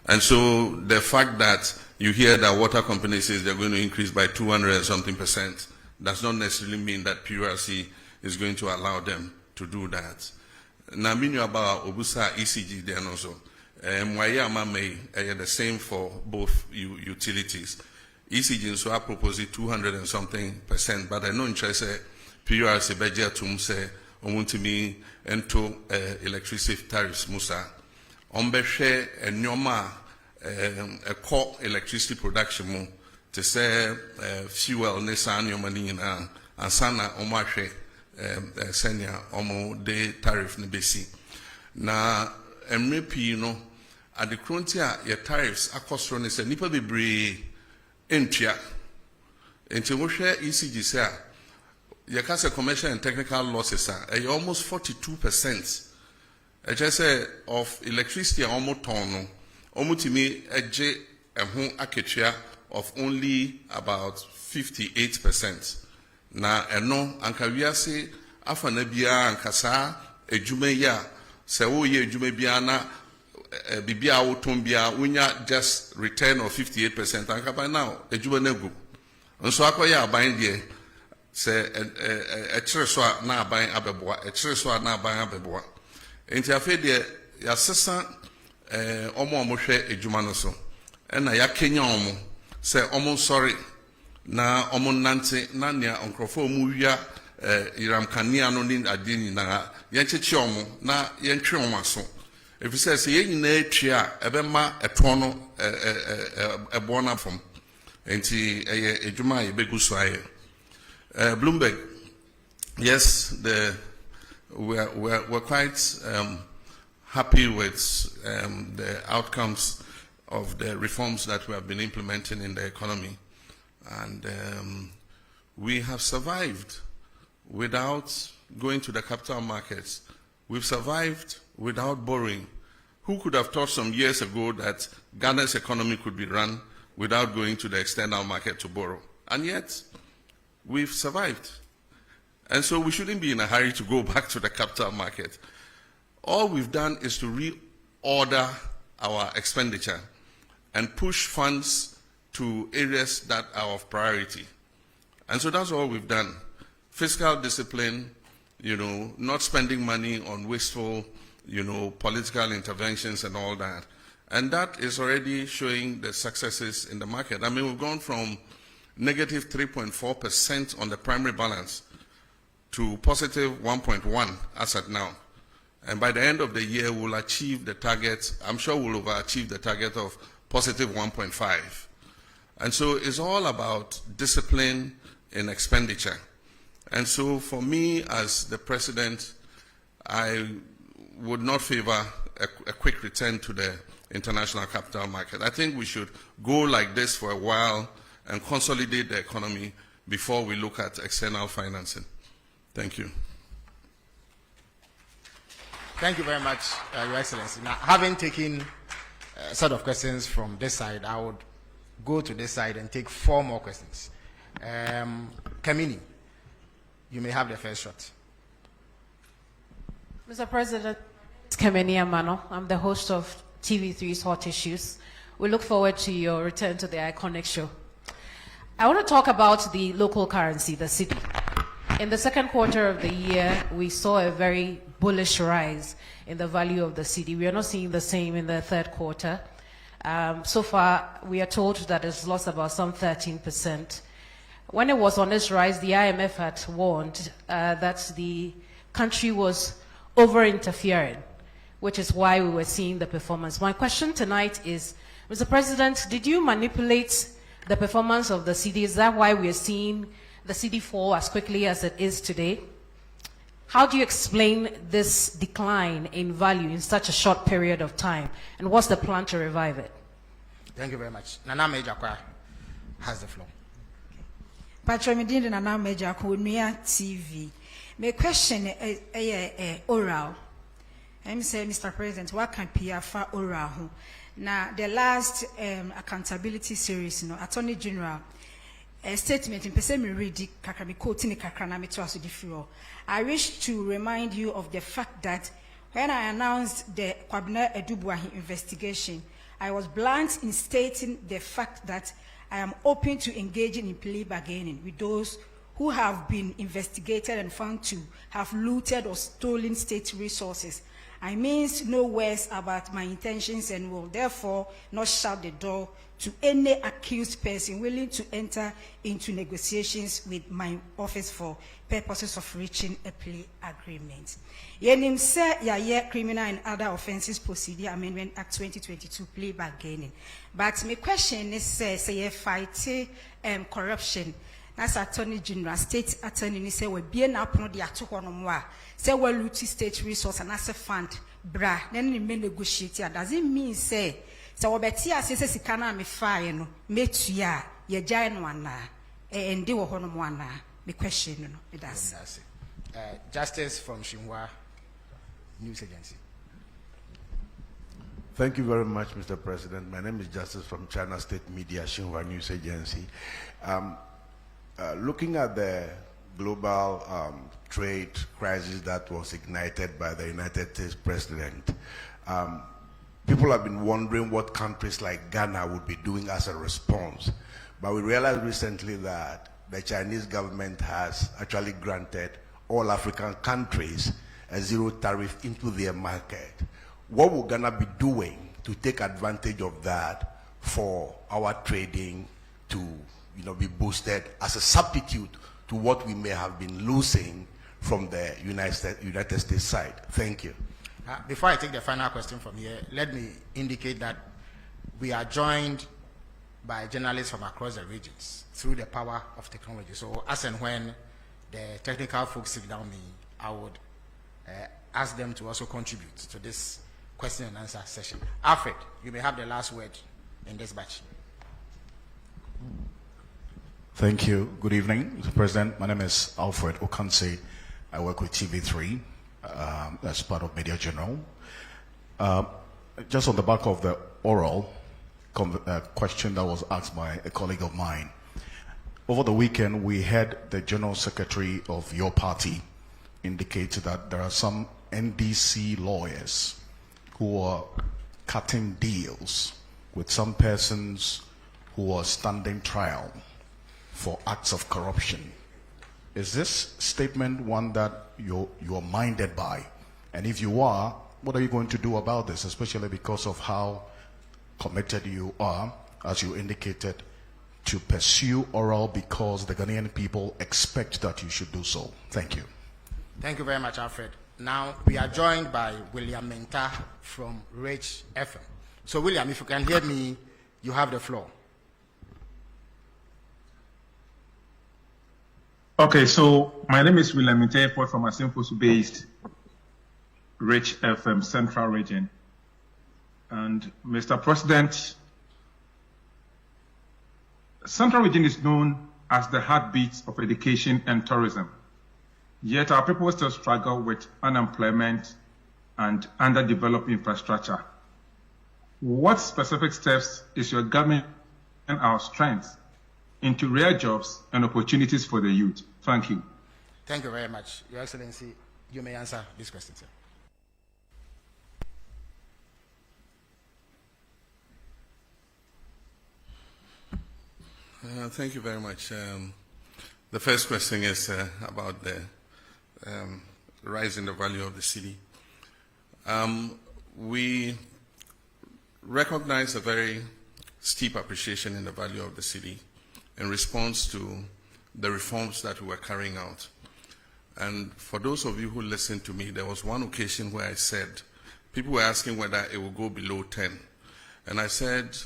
And so the fact that you hear that water company says they're going to increase by 200 and something percent does not necessarily mean that PURC is going to allow them to do that. Now, meaning about Obusa ECG then also, the same for both utilities. ECG so I propose 200 and something percent, but I know interest PURC budget to say omuntimi into electricity tariffs musa. Ombeshe and nyoma a core electricity production mo to say fuel nesan nyoma na ansana omahwe senya omo de tariff ni besi na MRP no at the frontier your tariffs akosro ne se nipa bebre entua enti mo hwe ECG say your case commercial and technical losses are almost 42%. I just say of electricity almost ton almost me eje ehun aketua of only about 58%. Na eno anka wiase afana bia anka saa edwuma ya se wo ye edwuma bia na bibia wo ton bia wonya just return of 58%. anka by now edwuma na gu nso akoya aban de se ekire so na aban abeboa ekire so na aban abeboa enti afi de ya sesa omo hwe ejuma no so na ya kenya omo se omo sorry na omo nante na nea onkrofo mu wia iram kania no ni ade nyina ye cheche omo na ye ntwe omo aso efise se ye nyina atwi a ebema eton no ebona fom enti eye ejuma ye begu so aye Bloomberg, yes, we're quite happy with the outcomes of the reforms that we have been implementing in the economy. And we have survived without going to the capital markets. We've survived without borrowing. Who could have thought some years ago that Ghana's economy could be run without going to the external market to borrow? And yet, we've survived. And so we shouldn't be in a hurry to go back to the capital market. All we've done is to reorder our expenditure and push funds to areas that are of priority. And so that's all we've done. Fiscal discipline, not spending money on wasteful, political interventions and all that. And that is already showing the successes in the market. I mean, we've gone from negative 3.4% on the primary balance to positive 1.1 as at now. And by the end of the year, we'll achieve the target. I'm sure we'll overachieve the target of positive 1.5. And so it's all about discipline in expenditure. And so for me as the president, I would not favor a quick return to the international capital market. I think we should go like this for a while and consolidate the economy before we look at external financing. Thank you. Thank you very much, Your Excellency. Now, having taken a set of questions from this side, I would go to this side and take 4 more questions. Kamini, you may have the first shot. Mr. President, it's Kamini Amano. I'm the host of TV3's Hot Issues. We look forward to your return to the iconic show. I want to talk about the local currency, the cedi. In the second quarter of the year, we saw a very bullish rise in the value of the cedi. We are not seeing the same in the third quarter. So far, we are told that it's lost about some 13%. When it was on its rise, the IMF had warned that the country was over-interfering, which is why we were seeing the performance. My question tonight is, Mr. President, did you manipulate the performance of the cedi? Is that why we are seeing the cedi fall as quickly as it is today? How do you explain this decline in value in such a short period of time? And what's the plan to revive it? Thank you very much. Nana Mejakwa has the floor. Patramidin Nana Mejakwa, Nuya TV. My question is oral. I'm saying, Mr. President, what can PFA oral? Now, the last accountability series, Attorney General, a statement in Pesemi Redi Kakami quoting Kakranami to us with I wish to remind you of the fact that when I announced the Kwabena Edubwahi investigation, I was blunt in stating the fact that I am open to engaging in plea bargaining with those who have been investigated and found to have looted or stolen state resources. I mean no words about my intentions and will therefore not shut the door to any accused person willing to enter into negotiations with my office for purposes of reaching a plea agreement. Yenim se ya criminal and other offenses procedure amendment act 2022 plea bargaining. But my question is say fight corruption. That's Attorney General, State Attorney, say we be na upon the atokonomwa. Say we loot state resource and as a fund, bra. Then we may negotiate. Does it mean say we beti asese sikana me fire no me tuya ye jai no ana and they were honom wana. Me question no it does. Justice from Shinhua News Agency. Thank you very much, Mr. President. My name is Justice from China State Media, Shinhua News Agency. Looking at the global trade crisis that was ignited by the United States President, people have been wondering what countries like Ghana would be doing as a response. But we realized recently that the Chinese government has actually granted all African countries a zero tariff into their market. What will Ghana be doing to take advantage of that for our trading to, be boosted as a substitute to what we may have been losing from the United States side. Thank you. Before I take the final question from here, let me indicate that we are joined by journalists from across the regions through the power of technology. So as and when the technical folks signal me, I would ask them to also contribute to this question and answer session. Alfred, you may have the last word in this batch. Thank you. Good evening, Mr. President. My name is Alfred Okanse. I work with TV3 as part of Media General. Just on the back of the oral question that was asked by a colleague of mine, over the weekend we had the General Secretary of your party indicate that there are some NDC lawyers who are cutting deals with some persons who are standing trial for acts of corruption. Is this statement one that you're minded by? And if you are, what are you going to do about this, especially because of how committed you are, as you indicated, to pursue oral because the Ghanaian people expect that you should do so? Thank you. Thank you very much, Alfred. Now, we are joined by William Menta from Rich FM. So, William, if you can hear me, you have the floor. Okay, so my name is William Menta from Asimfosu-based Rich FM Central Region. And Mr. President, Central Region is known as the heartbeat of education and tourism. Yet our people still struggle with unemployment and underdeveloped infrastructure. What specific steps is your government and our strengths into real jobs and opportunities for the youth? Thank you. Thank you very much. Your Excellency, you may answer this question, sir. Thank you very much. The first question is about the rise in the value of the city. We recognize a very steep appreciation in the value of the city in response to the reforms that we were carrying out. And for those of you who listened to me, there was one occasion where I said, people were asking whether it will go below 10. And I said,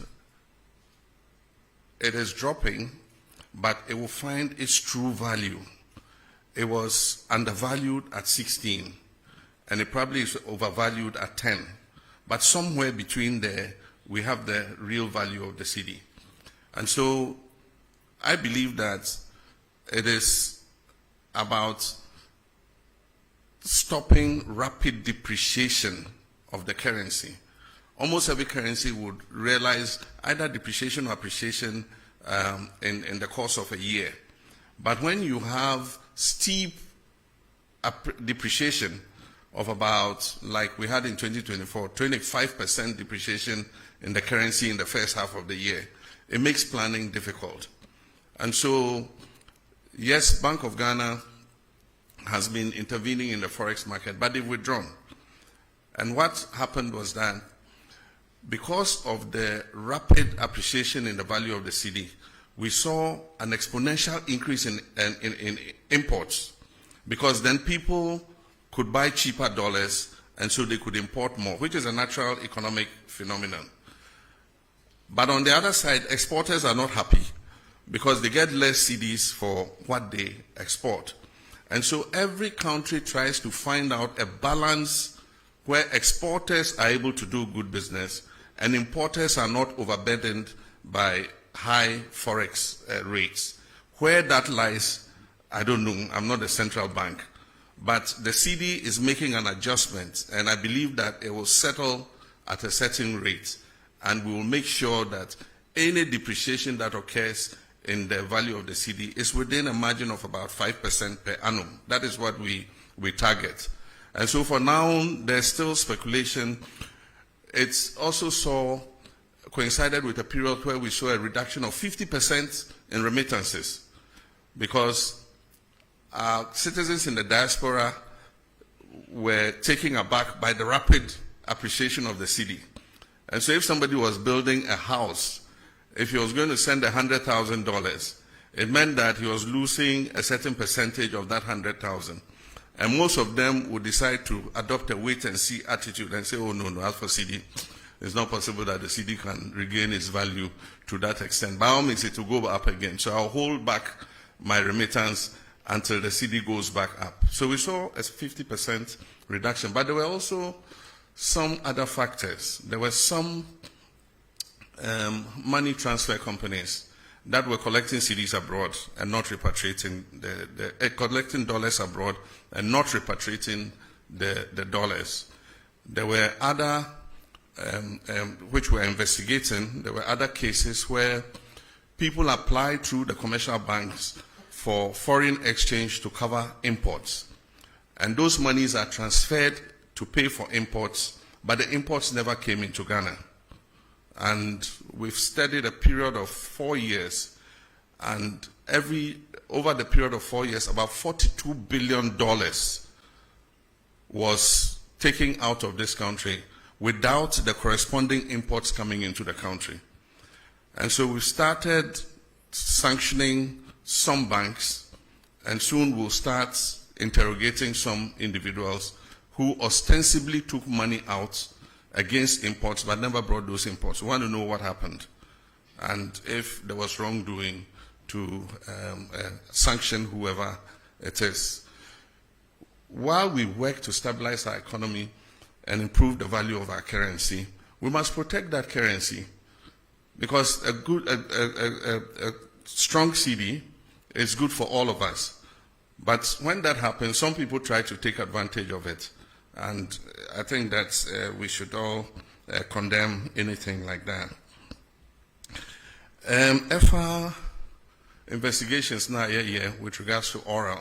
it is dropping, but it will find its true value. It was undervalued at 16, and it probably is overvalued at 10. But somewhere between there, we have the real value of the city. And so I believe that it is about stopping rapid depreciation of the currency. Almost every currency would realize either depreciation or appreciation in the course of a year. But when you have steep depreciation of about, like we had in 2024, 25% depreciation in the currency in the first half of the year, it makes planning difficult. And so, yes, Bank of Ghana has been intervening in the forex market, but they've withdrawn. And what happened was that because of the rapid appreciation in the value of the cedi, we saw an exponential increase in imports, because then people could buy cheaper dollars and so they could import more, which is a natural economic phenomenon. But on the other side, exporters are not happy because they get less cedis for what they export. And so every country tries to find out a balance where exporters are able to do good business and importers are not overburdened by high forex rates. Where that lies, I don't know. I'm not a central bank. But the cedi is making an adjustment, and I believe that it will settle at a certain rate, and we will make sure that any depreciation that occurs in the value of the cedi is within a margin of about 5% per annum. That is what we target. And so for now, there's still speculation. It's also coincided with a period where we saw a reduction of 50% in remittances, because citizens in the diaspora were taken aback by the rapid appreciation of the cedi. And so if somebody was building a house, if he was going to send $100,000, it meant that he was losing a certain percentage of that 100,000. And most of them would decide to adopt a wait-and-see attitude and say, oh, no, as for CD, it's not possible that the CD can regain its value to that extent. By all means, it will go up again. So I'll hold back my remittance until the CD goes back up. So we saw a 50% reduction. But there were also some other factors. There were some money transfer companies that were collecting CDs abroad and not repatriating, collecting dollars abroad and not repatriating the dollars. There were other, which were investigating, there were other cases where people applied through the commercial banks for foreign exchange to cover imports. And those monies are transferred to pay for imports, but the imports never came into Ghana. And we've studied a period of 4 years, and over the period of 4 years, about $42 billion was taken out of this country without the corresponding imports coming into the country. And so we started sanctioning some banks, and soon we'll start interrogating some individuals who ostensibly took money out against imports but never brought those imports. We want to know what happened and if there was wrongdoing to sanction whoever it is. While we work to stabilize our economy and improve the value of our currency, we must protect that currency, because a strong CD is good for all of us. But when that happens, some people try to take advantage of it. And I think that we should all condemn anything like that. FR investigations now with regards to oral.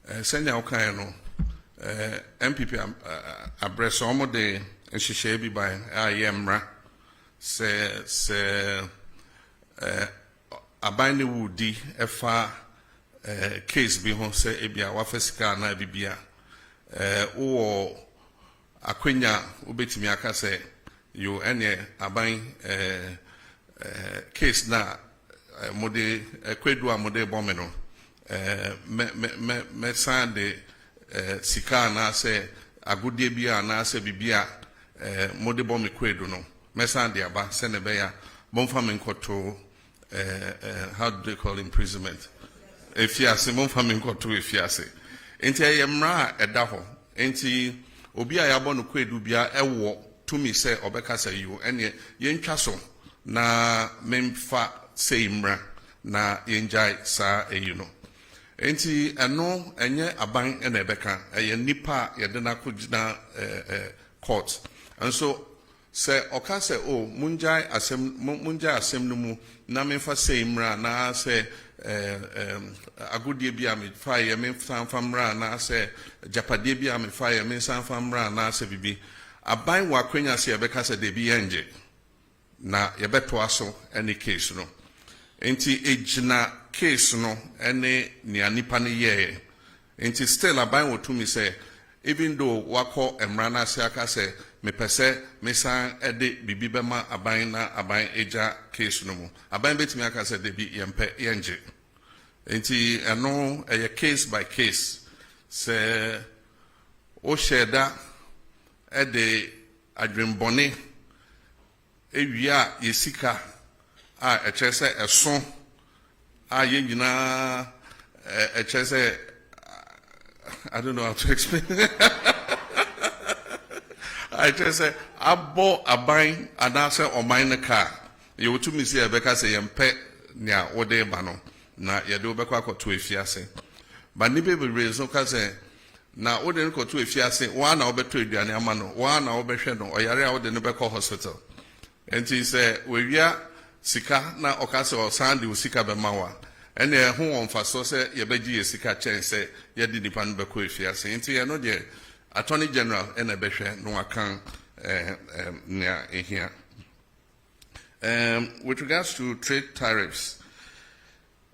Senya Okayano, MPP address almost the Shishebi by IMRA se abine wudi FR case bi ho se ebia wafesika na bibia o akwenya obetimi aka se yo ene aban case na mode kwedu amode bomeno me sande sika na se agudie bia na se bibia mode bom kwedu no me sande aba se ne be ya bomfa me nkoto how do they call imprisonment efiase bomfa me nkoto efiase enti ayemra edaho enti obi a yabo no kwedu bia ewo tumi se obeka se you ene yentwa so na memfa seimra na yenjai sa eyino enti eno enye aban ena ebeka eye nipa yede na kugina court and so se oka se o munjai asem no mu na memfa seimra na se agudie bia me fa ye me famra na se japade bia me fa ye me famra na se bibi aban wa kwenya se ebeka se de bi enje na yebeto aso any case no enti ejina case no ene ni anipa ne ye enti still aban wotu mi say even though wako emra na se aka say me pese me san ede bibi bema aban na aban eja case no mu aban betimi aka say de bi yempe yenje enti eno a case by case say o sheda ede adwembone ewia yesika a echese eso a ye nyina echese I don't know how to explain I just say abo aban anase oman ne car ye wotumi se ebeka se yempe nya wode ba no na ye de obekwa akoto efiase ba ni be reason ka se na wode ne koto efiase wa na obeto aduane ama no wa na obehwe no oyare a wode ne beko hospital enti se wewia sika na okase o sande sika be mawa ene ho wonfa so se ye beji ye sika chen se ye di nipa no beko efiase enti ye no de Attorney General ene behwe no akan nia ehia. With regards to trade tariffs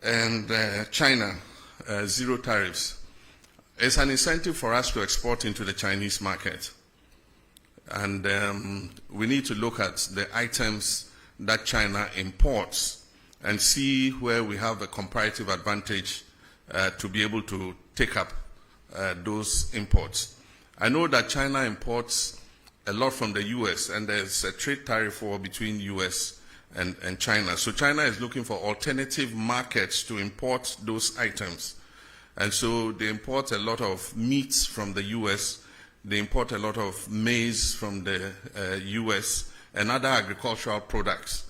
and China zero tariffs, it's an incentive for us to export into the Chinese market. And we need to look at the items that China imports and see where we have a comparative advantage to be able to take up those imports. I know that China imports a lot from the US, and there's a trade tariff war between US and China. So China is looking for alternative markets to import those items. And so they import a lot of meats from the US, they import a lot of maize from the US and other agricultural products.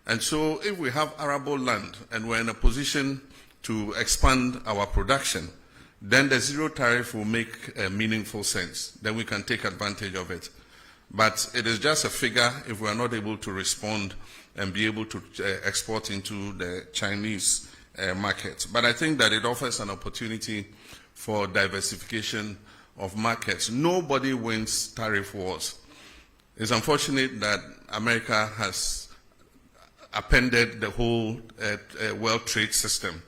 And so if we have arable land and we're in a position to expand our production, then the zero tariff will make meaningful sense. Then we can take advantage of it. But it is just a figure if we are not able to respond and be able to export into the Chinese market. But I think that it offers an opportunity for diversification of markets. Nobody wins tariff wars. It's unfortunate that America has appended the whole world trade system.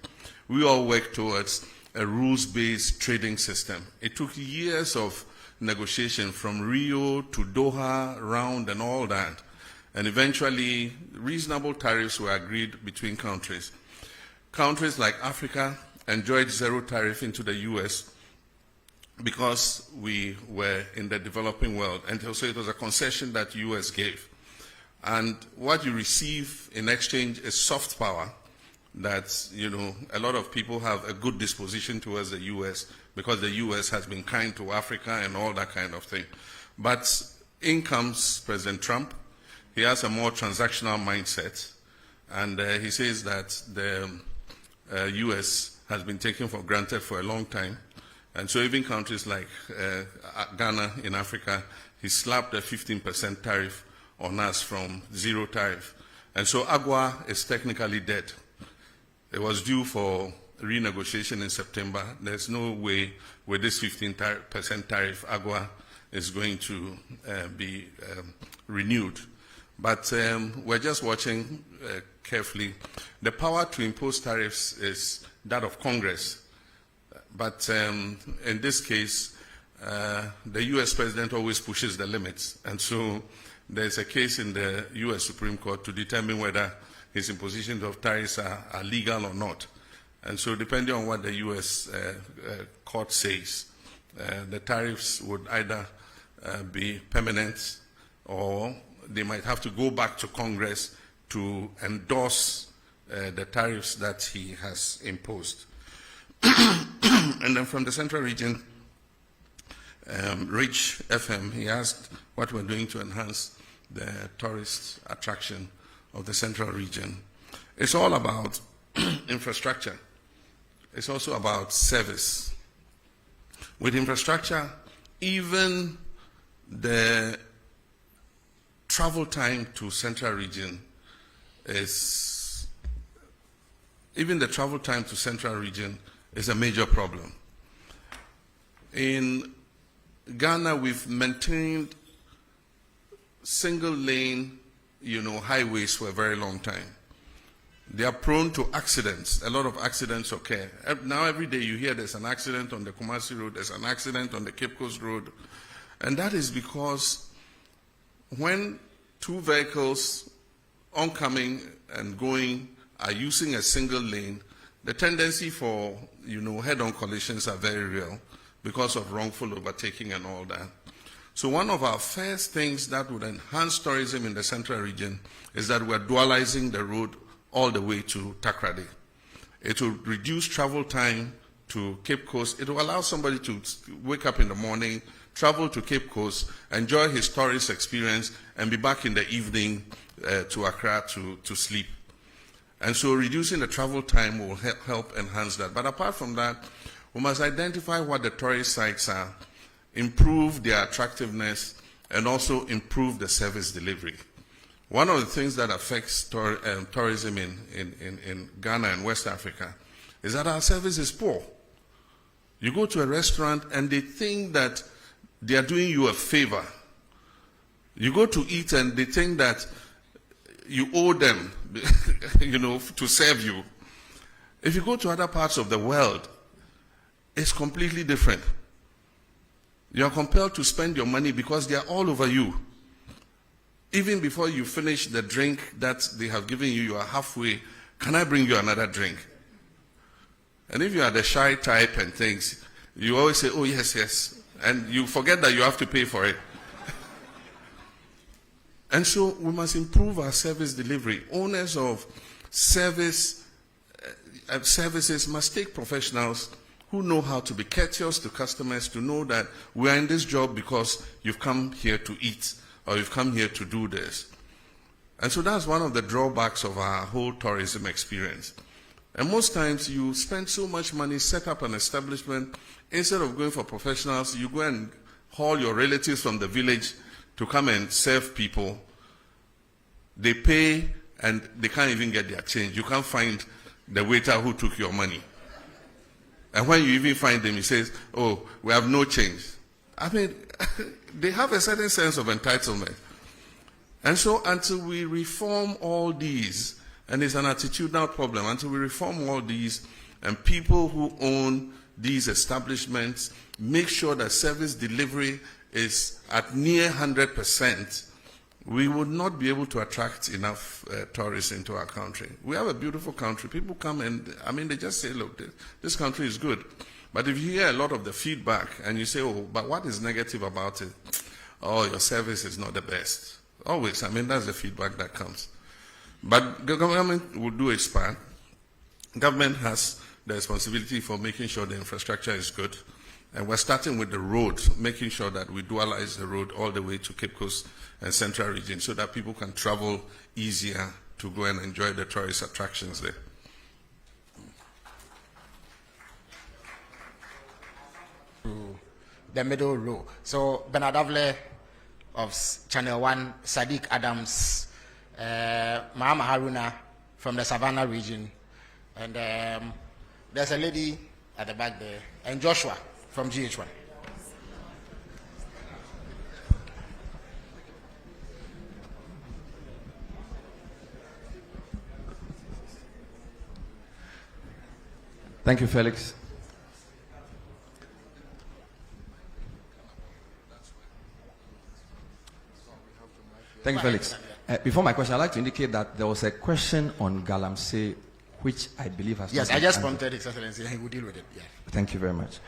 We all work towards a rules-based trading system. It took years of negotiation from Rio to Doha round and all that. And eventually, reasonable tariffs were agreed between countries. Countries like Africa enjoyed zero tariff into the US because we were in the developing world. And so it was a concession that the US gave. And what you receive in exchange is soft power that, you know, a lot of people have a good disposition towards the US because the US has been kind to Africa and all that kind of thing. But in comes President Trump. He has a more transactional mindset. And he says that the US has been taken for granted for a long time. And so even countries like Ghana in Africa, he slapped a 15% tariff on us from zero tariff. And so AGOA is technically dead. It was due for renegotiation in September. There's no way with this 15% tariff, AGOA is going to be renewed. But we're just watching carefully. The power to impose tariffs is that of Congress. But in this case, the US president always pushes the limits. And so there's a case in the US Supreme Court to determine whether his imposition of tariffs are legal or not. And so depending on what the US court says, the tariffs would either be permanent or they might have to go back to Congress to endorse the tariffs that he has imposed. And then from the Central Region, Rich FM, he asked what we're doing to enhance the tourist attraction of the Central Region. It's all about infrastructure. It's also about service. With infrastructure, even the travel time to Central Region is a major problem. In Ghana, we've maintained single lane, highways for a very long time. They are prone to accidents. A lot of accidents occur. Now every day you hear there's an accident on the Kumasi Road, there's an accident on the Cape Coast Road. And that is because when two vehicles oncoming and going are using a single lane, the tendency for, head-on collisions are very real because of wrongful overtaking and all that. So one of our first things that would enhance tourism in the Central Region is that we're dualizing the road all the way to Takoradi. It will reduce travel time to Cape Coast. It will allow somebody to wake up in the morning, travel to Cape Coast, enjoy his tourist experience, and be back in the evening to Accra to sleep. And so reducing the travel time will help enhance that. But apart from that, we must identify what the tourist sites are, improve their attractiveness, and also improve the service delivery. One of the things that affects tourism in Ghana and West Africa is that our service is poor. You go to a restaurant and they think that they are doing you a favor. You go to eat and they think that you owe them, to serve you. If you go to other parts of the world, it's completely different. You are compelled to spend your money because they are all over you. Even before you finish the drink that they have given you, you are halfway. Can I bring you another drink? And if you are the shy type and things, you always say, oh, yes, yes. And you forget that you have to pay for it. And so we must improve our service delivery. Owners of services must take professionals who know how to be courteous to customers, to know that we are in this job because you've come here to eat or you've come here to do this. And so that's one of the drawbacks of our whole tourism experience. And most times you spend so much money, set up an establishment, instead of going for professionals, you go and haul your relatives from the village to come and serve people. They pay and they can't even get their change. You can't find the waiter who took your money. And when you even find them, he says, oh, we have no change. I mean, they have a certain sense of entitlement. And so until we reform all these, and it's an attitudinal problem, until we reform all these, and people who own these establishments make sure that service delivery is at near 100%, we would not be able to attract enough tourists into our country. We have a beautiful country. People come and, I mean, they just say, look, this country is good. But if you hear a lot of the feedback and you say, oh, but what is negative about it? Oh, your service is not the best. Always, I mean, that's the feedback that comes. But the government will do its part. Government has the responsibility for making sure the infrastructure is good. And we're starting with the road, making sure that we dualize the road all the way to Cape Coast and Central Region so that people can travel easier to go and enjoy the tourist attractions there. The middle row. So Bernard Avle of Channel 1, Sadiq Adams, Mahama Haruna from the Savannah region, and there's a lady at the back there, and Joshua from GH1. Thank you, Felix. Thank you, Felix. Before my question, I'd like to indicate that there was a question on Galamsey, which I believe has Yes, not I been just answered. prompted His Excellency, and he will deal with it. Yeah. Thank you very much.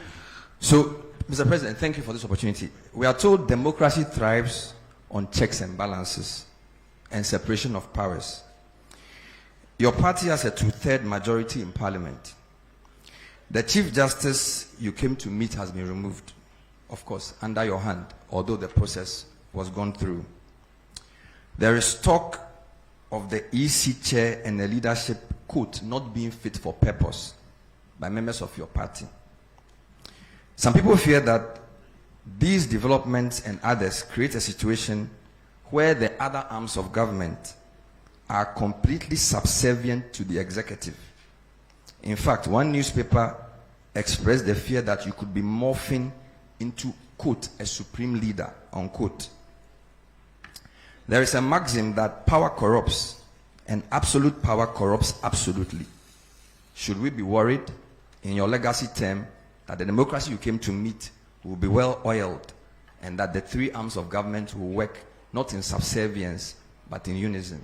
So, Mr. President, thank you for this opportunity. We are told democracy thrives on checks and balances and separation of powers. Your party has a 2/3 majority in Parliament. The Chief Justice you came to meet has been removed, of course, under your hand, although the process was gone through. There is talk of the EC chair and the leadership, quote, not being fit for purpose by members of your party. Some people fear that these developments and others create a situation where the other arms of government are completely subservient to the executive. In fact, one newspaper expressed the fear that you could be morphing into, quote, a supreme leader, unquote. There is a maxim that power corrupts, and absolute power corrupts absolutely. Should we be worried, in your legacy term, that the democracy you came to meet will be well oiled, and that the three arms of government will work not in subservience, but in unison?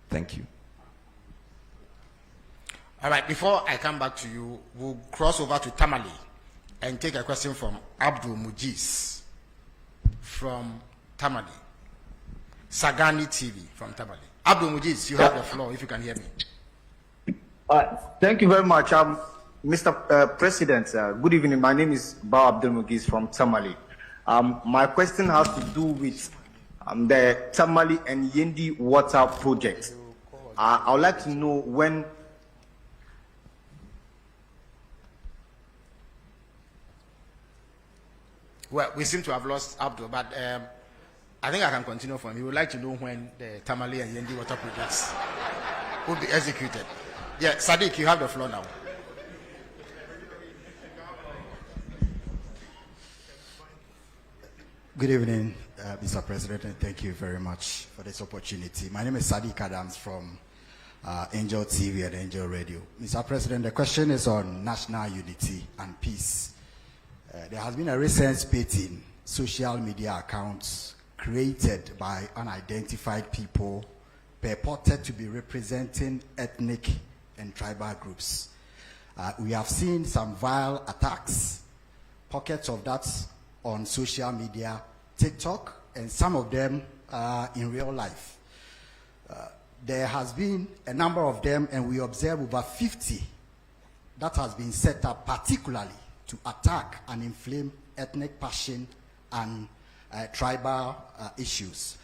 Thank you. All right, before I come back to you, we'll cross over to Tamale and take a question from Abdul Mujiz from Tamale. Sagani TV from Tamale. Abdul Mujiz, you have the floor if you can hear me. Thank you very much. Mr. President, good evening. My name is Ba Abdul Mujiz from Tamale. My question has to do with the Tamale and Yendi water project. I would like to know when. Well, we seem to have lost Abdul, but I think I can continue from. He would like to know when the Tamale and Yendi water projects will be executed. Yeah, Sadiq, you have the floor now. Good evening, Mr. President, and thank you very much for this opportunity. My name is Sadiq Adams from Angel TV and Angel Radio. Mr. President, the question is on national unity and peace. There has been a recent spate in social media accounts created by unidentified people purported to be representing ethnic and tribal groups. We have seen some vile attacks, pockets of that on social media, TikTok, and some of them in real life. There has been a number of them, and we observe over 50 that has been set up particularly to attack and inflame ethnic passion and tribal issues.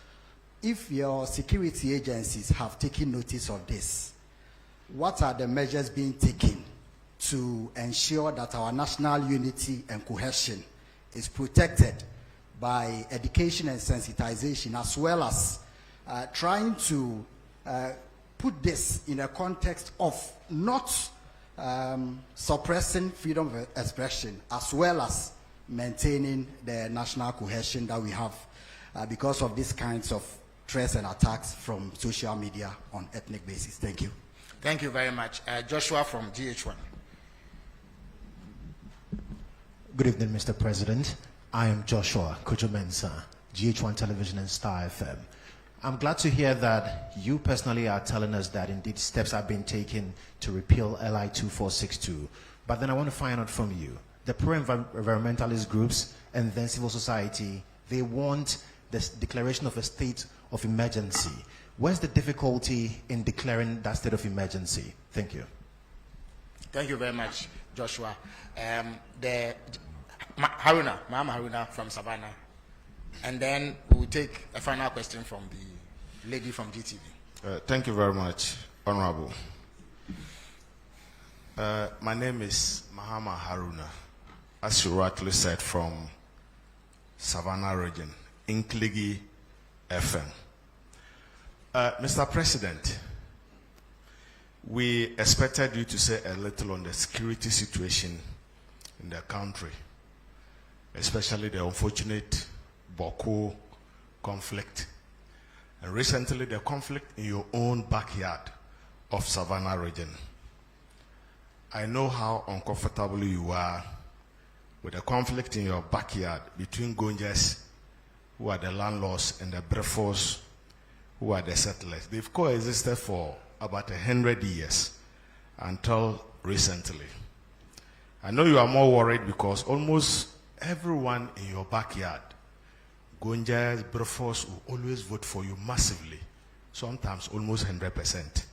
If your security agencies have taken notice of this, what are the measures being taken to ensure that our national unity and cohesion is protected by education and sensitization, as well as trying to put this in a context of not suppressing freedom of expression, as well as maintaining the national cohesion that we have because of these kinds of threats and attacks from social media on ethnic basis. Thank you. Thank you very much. Joshua from GH1. Good evening, Mr. President. I am Joshua Kujumensa, GH1 Television and Star FM. I'm glad to hear that you personally are telling us that indeed steps have been taken to repeal LI 2462. But then I want to find out from you, the pro-environmentalist groups and then civil society, they want this declaration of a state of emergency. Where's the difficulty in declaring that state of emergency? Thank you. Thank you very much, Joshua. Mama Haruna from Savannah. And then we'll take a final question from the lady from GTV. Thank you very much, Honorable. My name is Mahama Haruna, as you rightly said, from Savannah region, Inkligi FM. Mr. President, we expected you to say a little on the security situation in the country, especially the unfortunate Boko conflict, and recently the conflict in your own backyard of Savannah region. I know how uncomfortable you are with the conflict in your backyard between Gonjas, who are the landlords, and the Brefos, who are the settlers. They've coexisted for about 100 years until recently. I know you are more worried because almost everyone in your backyard, Gonjas, Brefos, will always vote for you massively, sometimes almost 100%.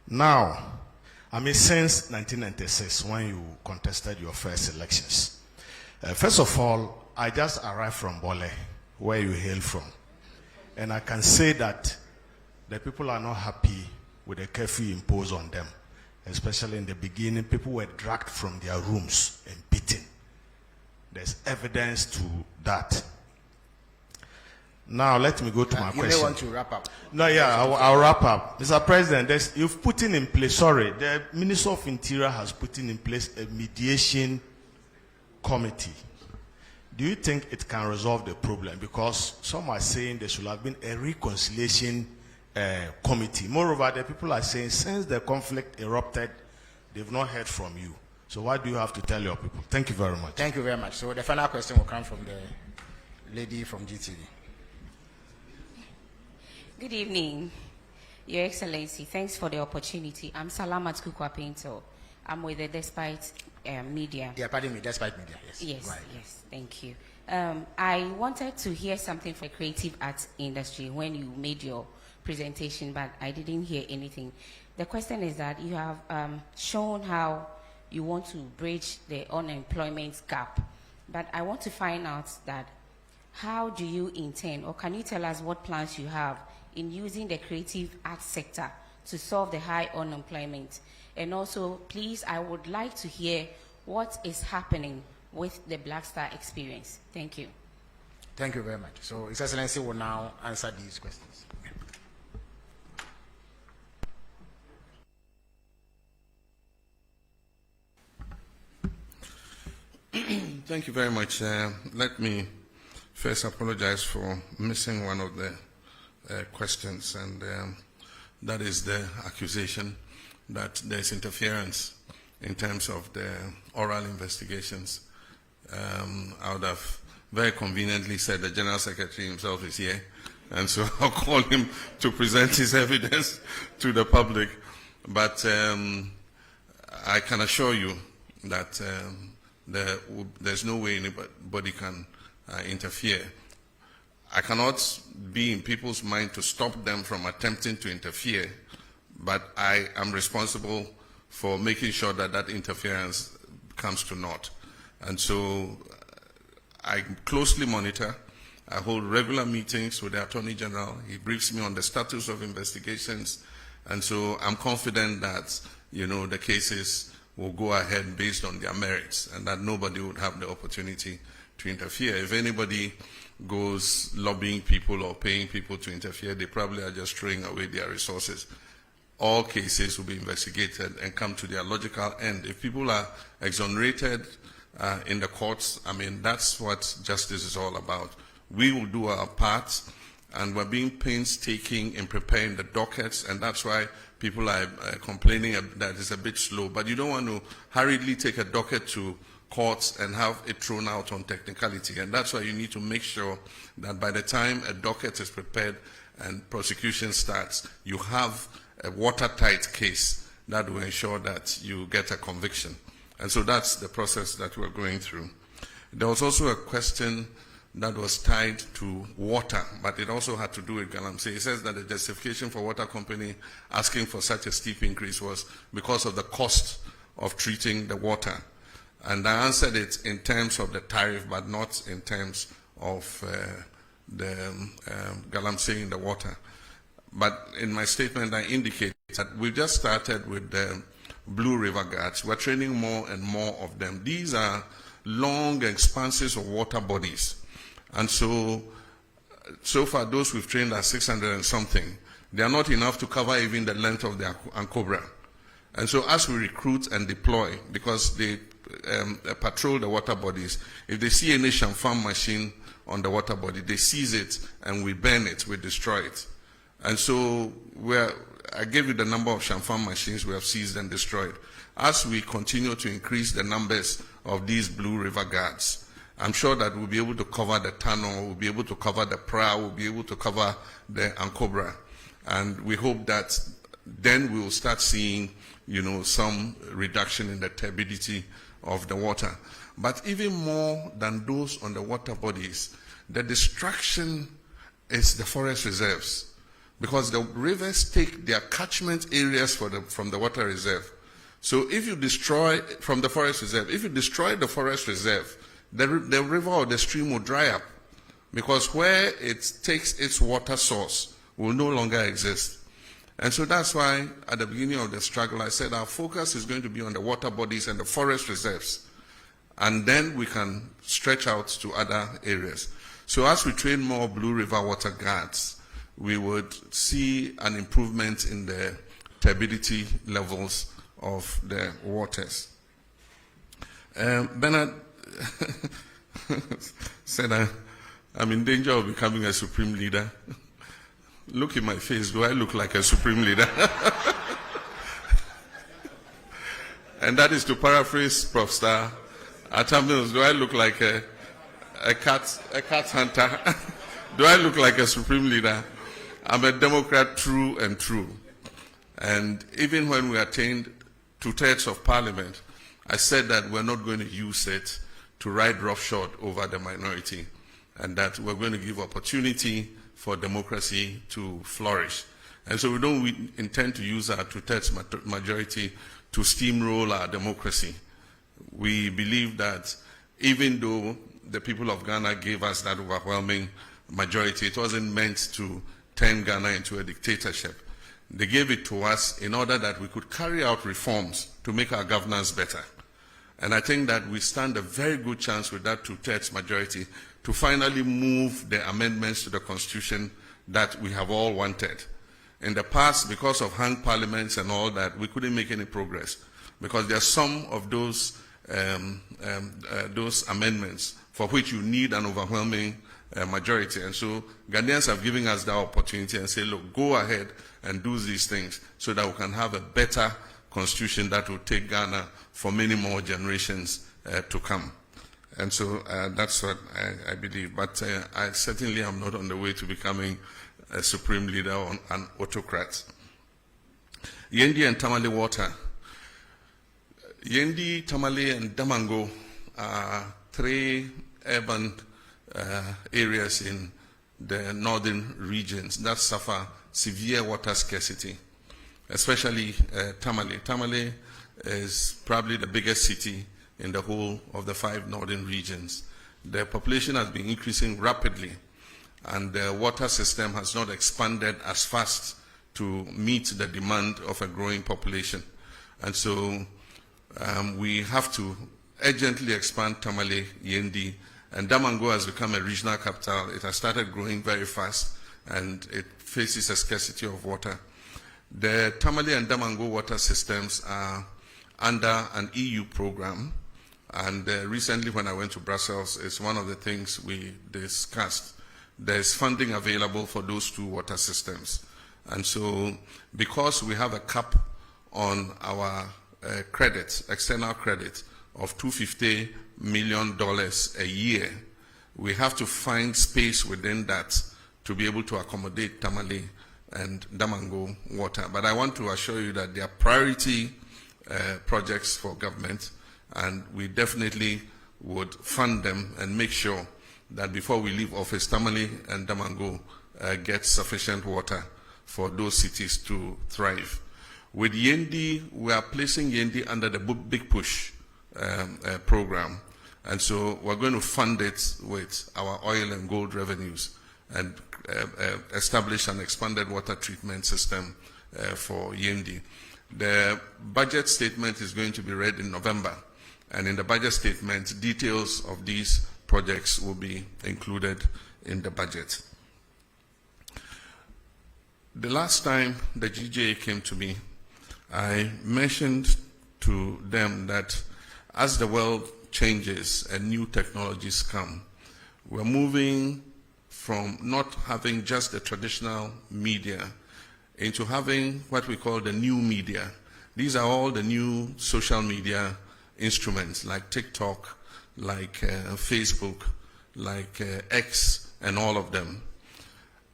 Now, since 1996, when you contested your first elections, first of all, I just arrived from Bole, where you hail from. And I can say that the people are not happy with the curfew imposed on them. Especially in the beginning, people were dragged from their rooms and beaten. There's evidence to that. Now, let me go to my question. You may want to wrap up. No, yeah, I'll wrap up. Mr. President, you've put in place, the Minister of Interior has put in place a mediation committee. Do you think it can resolve the problem? Because some are saying there should have been a reconciliation committee. Moreover, the people are saying since the conflict erupted, they've not heard from you. So what do you have to tell your people? Thank you very much. Thank you very much. So the final question will come from the lady from GTV. Good evening, Your Excellency. Thanks for the opportunity. I'm Salamat Kukwa Pinto. I'm with the Despite Media. Yeah, pardon me, Despite Media, yes. Yes, right. yes, thank you. I wanted to hear something from the creative arts industry when you made your presentation, but I didn't hear anything. The question is that you have shown how you want to bridge the unemployment gap, but I want to find out that how do you intend, or can you tell us what plans you have in using the creative arts sector to solve the high unemployment? And also, please, I would like to hear what is happening with the Black Star experience. Thank you. Thank you very much. So His Excellency will now answer these questions. Thank you very much. Let me first apologize for missing one of the questions, and that is the accusation that there's interference in terms of the oral investigations. I would have very conveniently said the General Secretary himself is here, and so I'll call him to present his evidence to the public. But I can assure you that there's no way anybody can interfere. I cannot be in people's mind to stop them from attempting to interfere, but I am responsible for making sure that that interference comes to naught. And so I closely monitor. I hold regular meetings with the Attorney General. He briefs me on the status of investigations. And so I'm confident that, the cases will go ahead based on their merits and that nobody would have the opportunity to interfere. If anybody goes lobbying people or paying people to interfere, they probably are just throwing away their resources. All cases will be investigated and come to their logical end. If people are exonerated in the courts, that's what justice is all about. We will do our part, and we're being painstaking in preparing the dockets, and that's why people are complaining that it's a bit slow. But you don't want to hurriedly take a docket to courts and have it thrown out on technicality, and that's why you need to make sure that by the time a docket is prepared and prosecution starts, you have a watertight case that will ensure that you get a conviction. And so that's the process that we're going through. There was also a question that was tied to water, but it also had to do with Galamsey. It says that the justification for water company asking for such a steep increase was because of the cost of treating the water. And I answered it in terms of the tariff, but not in terms of the Galamsey in the water. But in my statement, I indicate that we just started with the Blue River Guards. We're training more and more of them. These are long expanses of water bodies. And so far, those we've trained are 600 and something. They are not enough to cover even the length of the Ankobra. And so as we recruit and deploy, because they patrol the water bodies, if they see any Shamfam machine on the water body, they seize it and we burn it, we destroy it. And so I gave you the number of Shamfam machines we have seized and destroyed. As we continue to increase the numbers of these Blue River Guards, I'm sure that we'll be able to cover the tunnel, we'll be able to cover the Pra, we'll be able to cover the Ankobra. And we hope that then we will start seeing, some reduction in the turbidity of the water. But even more than those on the water bodies, the destruction is the forest reserves. Because the rivers take their catchment areas from the water reserve. So if you destroy, from the forest reserve, if you destroy the forest reserve, the river or the stream will dry up. Because where it takes its water source will no longer exist. And so that's why at the beginning of the struggle I said our focus is going to be on the water bodies and the forest reserves. And then we can stretch out to other areas. So as we train more Blue River Water Guards, we would see an improvement in the turbidity levels of the waters. Bernard said I'm in danger of becoming a supreme leader. Look in my face, do I look like a supreme leader? And that is to paraphrase Prof. Star Atamils, do I look like a cat hunter? Do I look like a supreme leader? I'm a Democrat true and true. And even when we attained 2/3 of Parliament, I said that we're not going to use it to ride roughshod over the minority, and that we're going to give opportunity for democracy to flourish. And so we don't intend to use our 2/3 majority to steamroll our democracy. We believe that even though the people of Ghana gave us that overwhelming majority, it wasn't meant to turn Ghana into a dictatorship. They gave it to us in order that we could carry out reforms to make our governance better. And I think that we stand a very good chance with that 2/3 majority to finally move the amendments to the Constitution that we have all wanted. In the past, because of hung parliaments and all that, we couldn't make any progress, because there are some of those amendments for which you need an overwhelming majority. And so Ghanaians have given us that opportunity and say, look, go ahead and do these things so that we can have a better constitution that will take Ghana for many more generations to come. And so that's what I believe. But I certainly am not on the way to becoming a supreme leader or an autocrat. Yendi and Tamale water. Yendi, Tamale, and Damango are 3 urban areas in the northern regions that suffer severe water scarcity, especially Tamale. Tamale is probably the biggest city in the whole of the 5 northern regions. The population has been increasing rapidly, and the water system has not expanded as fast to meet the demand of a growing population. And so we have to urgently expand Tamale, Yendi, and Damango has become a regional capital. It has started growing very fast, and it faces a scarcity of water. The Tamale and Damango water systems are under an EU program, and recently when I went to Brussels, it's one of the things we discussed. There's funding available for those 2 water systems. And so because we have a cap on our credit, external credit, of $250 million a year, we have to find space within that to be able to accommodate Tamale and Damango water. But I want to assure you that they are priority projects for government, and we definitely would fund them and make sure that before we leave office, Tamale and Damango get sufficient water for those cities to thrive. With Yendi, we are placing Yendi under the Big Push program, and so we're going to fund it with our oil and gold revenues and establish an expanded water treatment system for Yendi. The budget statement is going to be read in November, and in the budget statement, details of these projects will be included in the budget. The last time the GJA came to me, I mentioned to them that as the world changes and new technologies come, we're moving from not having just the traditional media into having what we call the new media. These are all the new social media instruments like TikTok, like Facebook, like X, and all of them.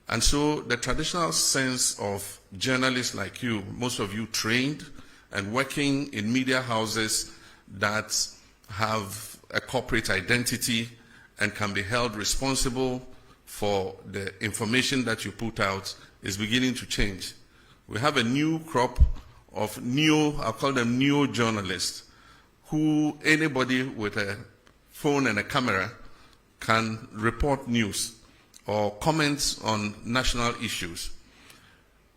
And so the traditional sense of journalists like you, most of you trained and working in media houses that have a corporate identity and can be held responsible for the information that you put out, is beginning to change. We have a new crop of I'll call them neo-journalists, who anybody with a phone and a camera can report news or comment on national issues.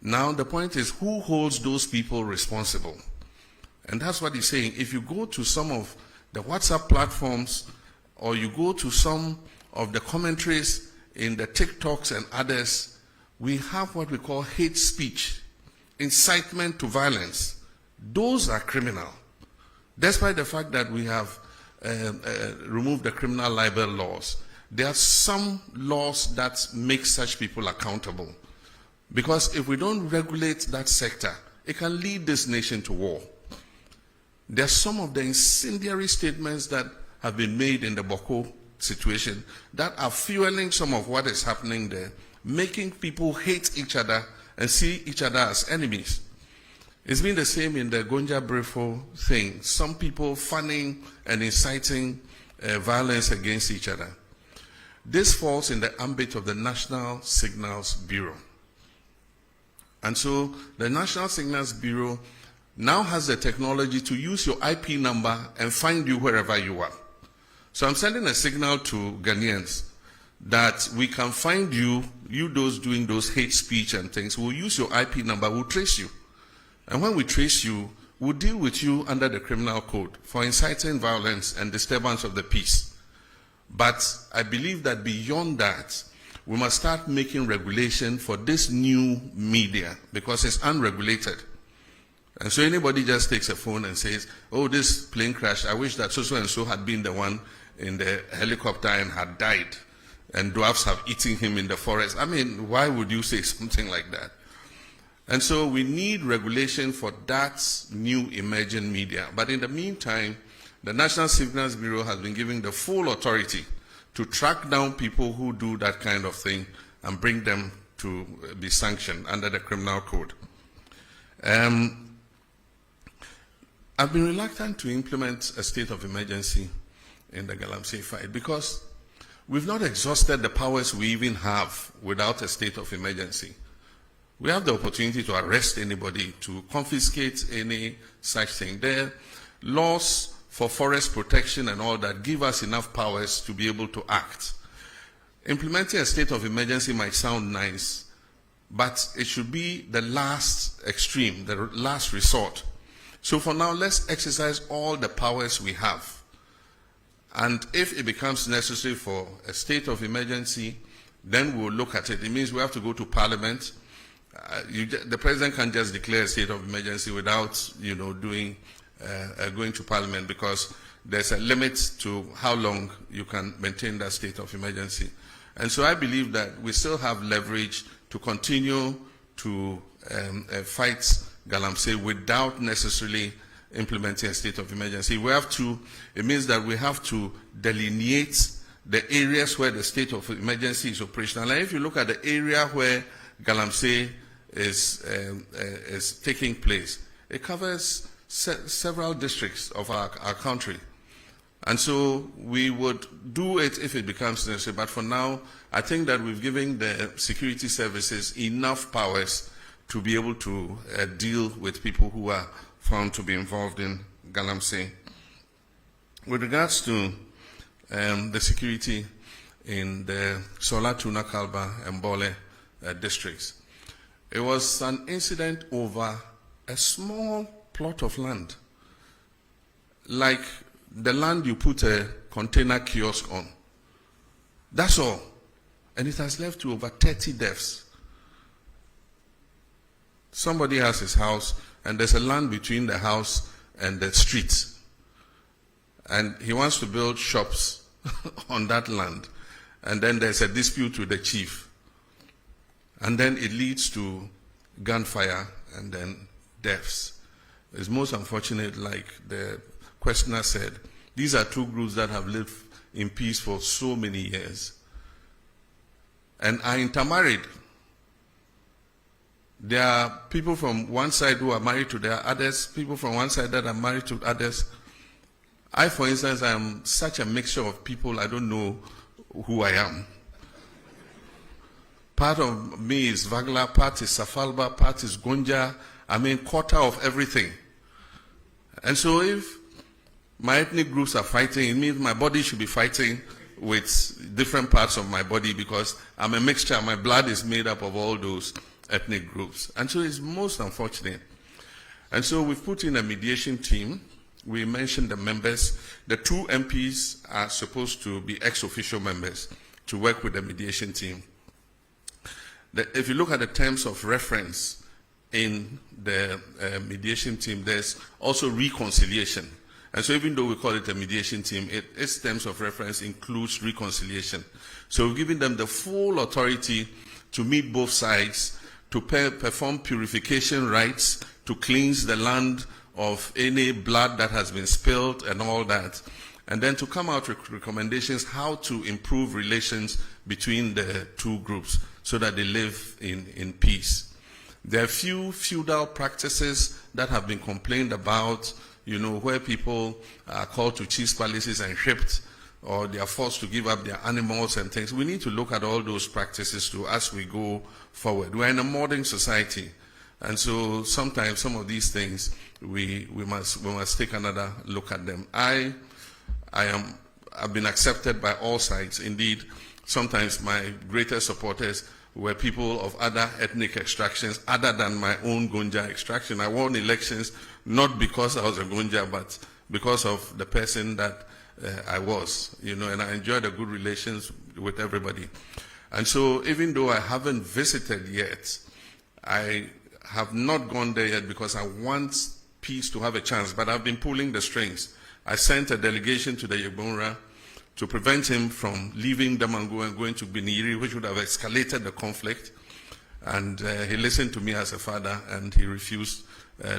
Now the point is, who holds those people responsible? And that's what he's saying. If you go to some of the WhatsApp platforms, or you go to some of the commentaries in the TikToks and others, we have what we call hate speech, incitement to violence. Those are criminal, despite the fact that we have removed the criminal libel laws. There are some laws that make such people accountable, because if we don't regulate that sector, it can lead this nation to war. There are some of the incendiary statements that have been made in the Boko situation that are fueling some of what is happening there, making people hate each other and see each other as enemies. It's been the same in the Gonja Brefo thing. Some people fanning and inciting violence against each other. This falls in the ambit of the National Signals Bureau. And so the National Signals Bureau now has the technology to use your IP number and find you wherever you are. So I'm sending a signal to Ghanaians that we can find you those doing those hate speech and things. We'll use your IP number, we'll trace you. And when we trace you, we'll deal with you under the criminal code for inciting violence and disturbance of the peace. But I believe that beyond that, we must start making regulation for this new media, because it's unregulated. And so anybody just takes a phone and says, oh, this plane crash, I wish that so and so had been the one in the helicopter and had died, and dwarfs have eaten him in the forest. I mean, why would you say something like that? And so we need regulation for that new emerging media. But in the meantime, the National Signals Bureau has been given the full authority to track down people who do that kind of thing and bring them to be sanctioned under the criminal code. I've been reluctant to implement a state of emergency in the Galamsey fight because we've not exhausted the powers we even have without a state of emergency. We have the opportunity to arrest anybody, to confiscate any such thing. There are laws for forest protection and all that give us enough powers to be able to act. Implementing a state of emergency might sound nice, but it should be the last extreme, the last resort. So for now, let's exercise all the powers we have. And if it becomes necessary for a state of emergency, then we'll look at it. It means we have to go to Parliament. The President can't just declare a state of emergency without, going to Parliament, because there's a limit to how long you can maintain that state of emergency. And so I believe that we still have leverage to continue to fight Galamsey without necessarily implementing a state of emergency. We have to, it means that we have to delineate the areas where the state of emergency is operational. And if you look at the area where Galamsey is taking place, it covers several districts of our country. And so we would do it if it becomes necessary. But for now, I think that we've given the security services enough powers to be able to deal with people who are found to be involved in Galamsey. With regards to the security in the Sola, Tuna, Kalba, and Bole districts, it was an incident over a small plot of land, like the land you put a container kiosk on. That's all. And it has led to over 30 deaths. Somebody has his house, and there's a land between the house and the street. And he wants to build shops on that land. And then there's a dispute with the chief. And then it leads to gunfire and then deaths. It's most unfortunate, like the questioner said, these are two groups that have lived in peace for so many years and are intermarried. There are people from one side who are married to their others, people from one side that are married to others. I, for instance, am such a mixture of people, I don't know who I am. Part of me is Vagla, part is Safalba, part is Gonja. I mean, quarter of everything. And so if my ethnic groups are fighting, it means my body should be fighting with different parts of my body, because I'm a mixture. My blood is made up of all those ethnic groups. And so it's most unfortunate. And so we've put in a mediation team. We mentioned the members. The two MPs are supposed to be ex-official members to work with the mediation team. If you look at the terms of reference in the mediation team, there's also reconciliation. And so even though we call it a mediation team, its terms of reference includes reconciliation. So we've given them the full authority to meet both sides, to perform purification rites, to cleanse the land of any blood that has been spilled and all that, and then to come out with recommendations how to improve relations between the two groups so that they live in peace. There are few feudal practices that have been complained about, where people are called to chiefs' palaces and shipped, or they are forced to give up their animals and things. We need to look at all those practices too as we go forward. We're in a modern society, and so sometimes some of these things we must take another look at them. I've been accepted by all sides. Indeed, sometimes my greatest supporters were people of other ethnic extractions other than my own Gonja extraction. I won elections not because I was a Gonja, but because of the person that I was, and I enjoyed a good relations with everybody. And so even though I haven't visited yet, I have not gone there yet because I want peace to have a chance, but I've been pulling the strings. I sent a delegation to the Yegbonra to prevent him from leaving Damango and going to Biniri, which would have escalated the conflict. And he listened to me as a father, and he refused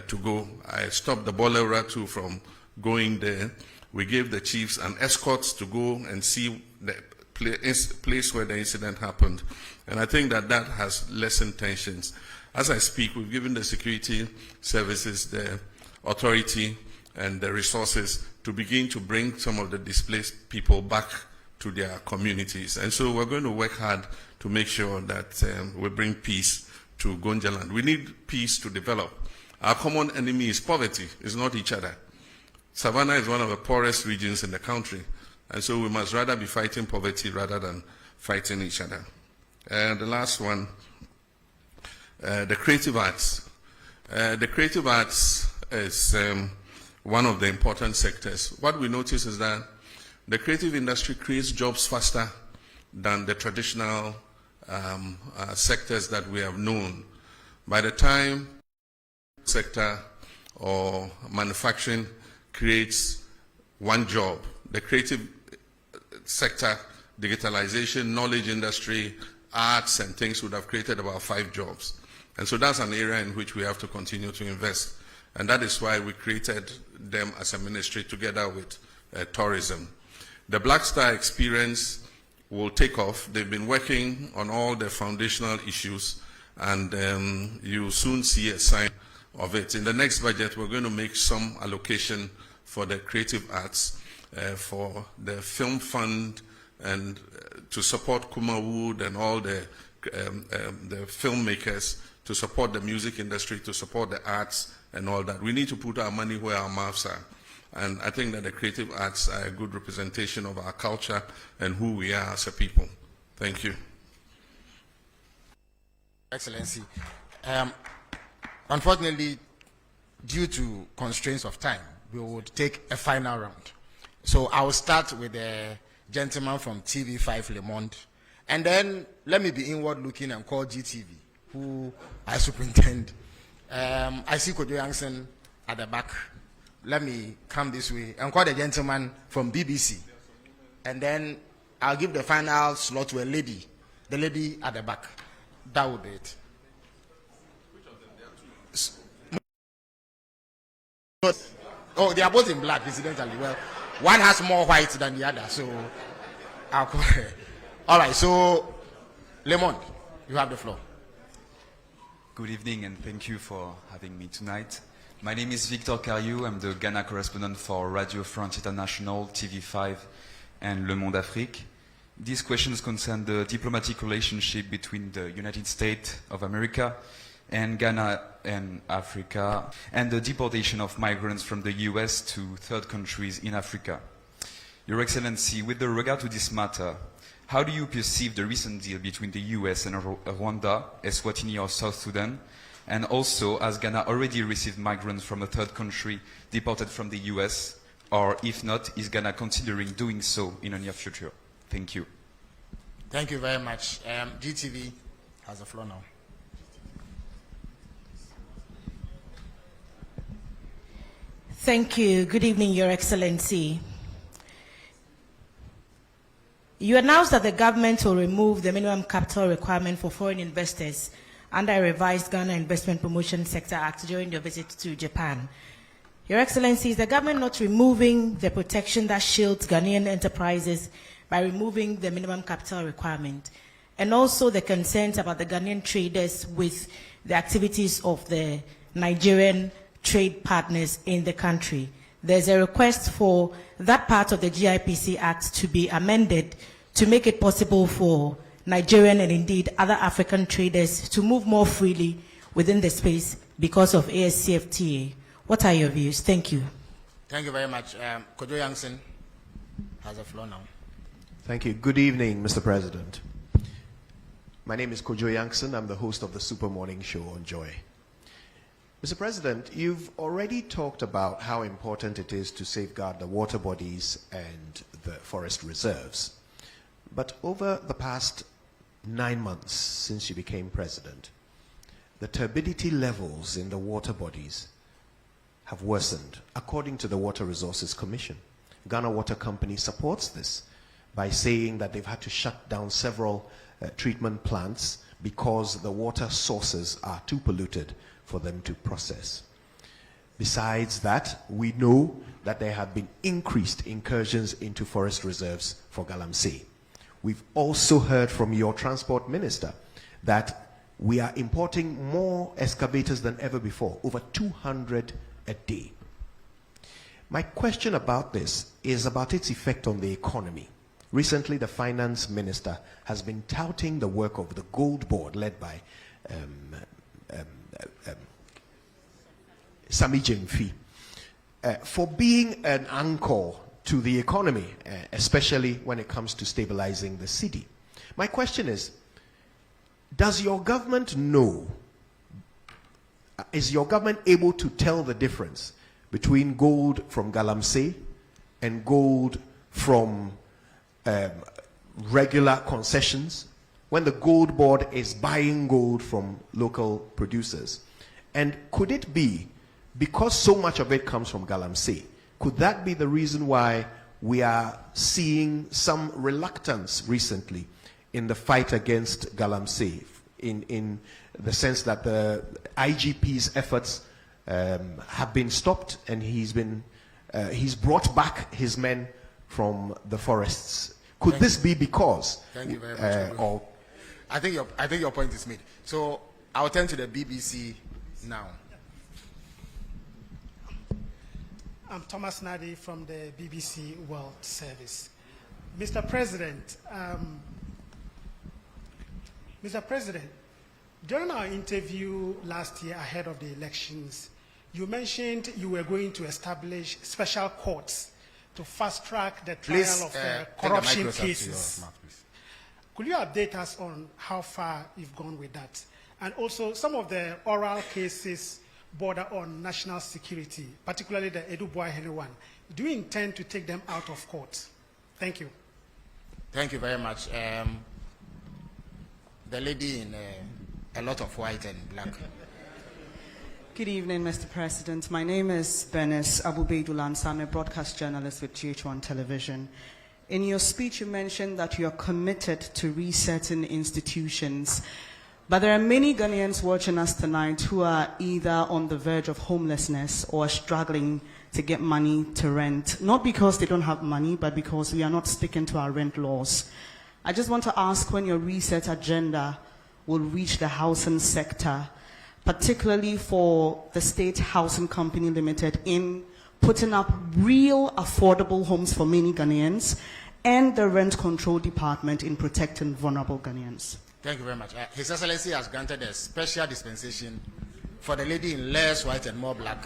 to go. I stopped the Bolera too from going there. We gave the chiefs an escort to go and see the place where the incident happened. And I think that that has lessened tensions. As I speak, we've given the security services the authority and the resources to begin to bring some of the displaced people back to their communities. And so we're going to work hard to make sure that we bring peace to Gonjaland. We need peace to develop. Our common enemy is poverty, it's not each other. Savannah is one of the poorest regions in the country, and so we must rather be fighting poverty rather than fighting each other. The last one, the creative arts. The creative arts is one of the important sectors. What we notice is that the creative industry creates jobs faster than the traditional sectors that we have known. By the time sector or manufacturing creates one job, the creative sector, digitalization, knowledge industry, arts and things would have created about 5 jobs. And so that's an area in which we have to continue to invest. And that is why we created them as a ministry together with tourism. The Black Star experience will take off. They've been working on all the foundational issues, and you'll soon see a sign of it. In the next budget, we're going to make some allocation for the creative arts, for the film fund, and to support Kuma Wood and all the filmmakers, to support the music industry, to support the arts and all that. We need to put our money where our mouths are. And I think that the creative arts are a good representation of our culture and who we are as a people. Thank you. Excellency. Unfortunately, due to constraints of time, we would take a final round. So I will start with the gentleman from TV5 Le Monde, and then let me be inward looking and call GTV, who I superintend. I see Kojo Yankson at the back. Let me come this way and call the gentleman from BBC. And then I'll give the final slot to a lady, the lady at the back. That would be it. Oh, they are both in black, incidentally. Well, one has more white than the other, so I'll call her. All right, so Le Monde, you have the floor. Good evening, and thank you for having me tonight. My name is Victor Cariou. I'm the Ghana correspondent for Radio France International, TV5, and Le Monde Afrique. These questions concern the diplomatic relationship between the United States of America and Ghana and Africa, and the deportation of migrants from the US to third countries in Africa. Your Excellency, with regard to this matter, how do you perceive the recent deal between the US and Rwanda, Eswatini or South Sudan? And also, has Ghana already received migrants from a third country deported from the US? Or if not, is Ghana considering doing so in the near future? Thank you. Thank you very much. GTV has the floor now. Thank you. Good evening, Your Excellency. You announced that the government will remove the minimum capital requirement for foreign investors under a revised Ghana Investment Promotion Sector Act during your visit to Japan. Your Excellency, is the government not removing the protection that shields Ghanaian enterprises by removing the minimum capital requirement? And also the concerns about the Ghanaian traders with the activities of the Nigerian trade partners in the country. There's a request for that part of the GIPC Act to be amended to make it possible for Nigerian and indeed other African traders to move more freely within the space because of ASCFTA. What are your views? Thank you. Thank you very much. Kojo Yankson has the floor now. Thank you. Good evening, Mr. President. My name is Kojo Yankson. I'm the host of the Super Morning Show on Joy. Mr. President, you've already talked about how important it is to safeguard the water bodies and the forest reserves. But over the past 9 months since you became president, the turbidity levels in the water bodies have worsened, according to the Water Resources Commission. Ghana Water Company supports this by saying that they've had to shut down several treatment plants because the water sources are too polluted for them to process. Besides that, we know that there have been increased incursions into forest reserves for Galamsey. We've also heard from your transport minister that we are importing more excavators than ever before, over 200 a day. My question about this is about its effect on the economy. Recently, the finance minister has been touting the work of the Gold Board led by Sami Jemfi for being an anchor to the economy, especially when it comes to stabilizing the city. My question is, does your government know, is your government able to tell the difference between gold from Galamsey and gold from regular concessions when the Gold Board is buying gold from local producers? And could it be, because so much of it comes from Galamsey, could that be the reason why we are seeing some reluctance recently in the fight against Galamsey, in the sense that the IGP's efforts have been stopped and he's brought back his men from the forests? Could this be because? Thank you very much. I think your point is made. So I'll turn to the BBC now. I'm Thomas Nadi from the BBC World Service. Mr. President, during our interview last year ahead of the elections, you mentioned you were going to establish special courts to fast-track the trial of corruption cases. Could you update us on how far you've gone with that? And also, some of the oral cases border on national security, particularly the Edu Boahene one. Do you intend to take them out of court? Thank you. Thank you very much. The lady in a lot of white and black. Good evening, Mr. President. My name is Bernice Abubeidulansa. I'm a broadcast journalist with GH1 Television. In your speech, you mentioned that you are committed to resetting institutions. But there are many Ghanaians watching us tonight who are either on the verge of homelessness or struggling to get money to rent. Not because they don't have money, but because we are not sticking to our rent laws. I just want to ask when your reset agenda will reach the housing sector, particularly for the State Housing Company Limited in putting up real affordable homes for many Ghanaians, and the Rent Control Department in protecting vulnerable Ghanaians. Thank you very much. His Excellency has granted a special dispensation for the lady in less white and more black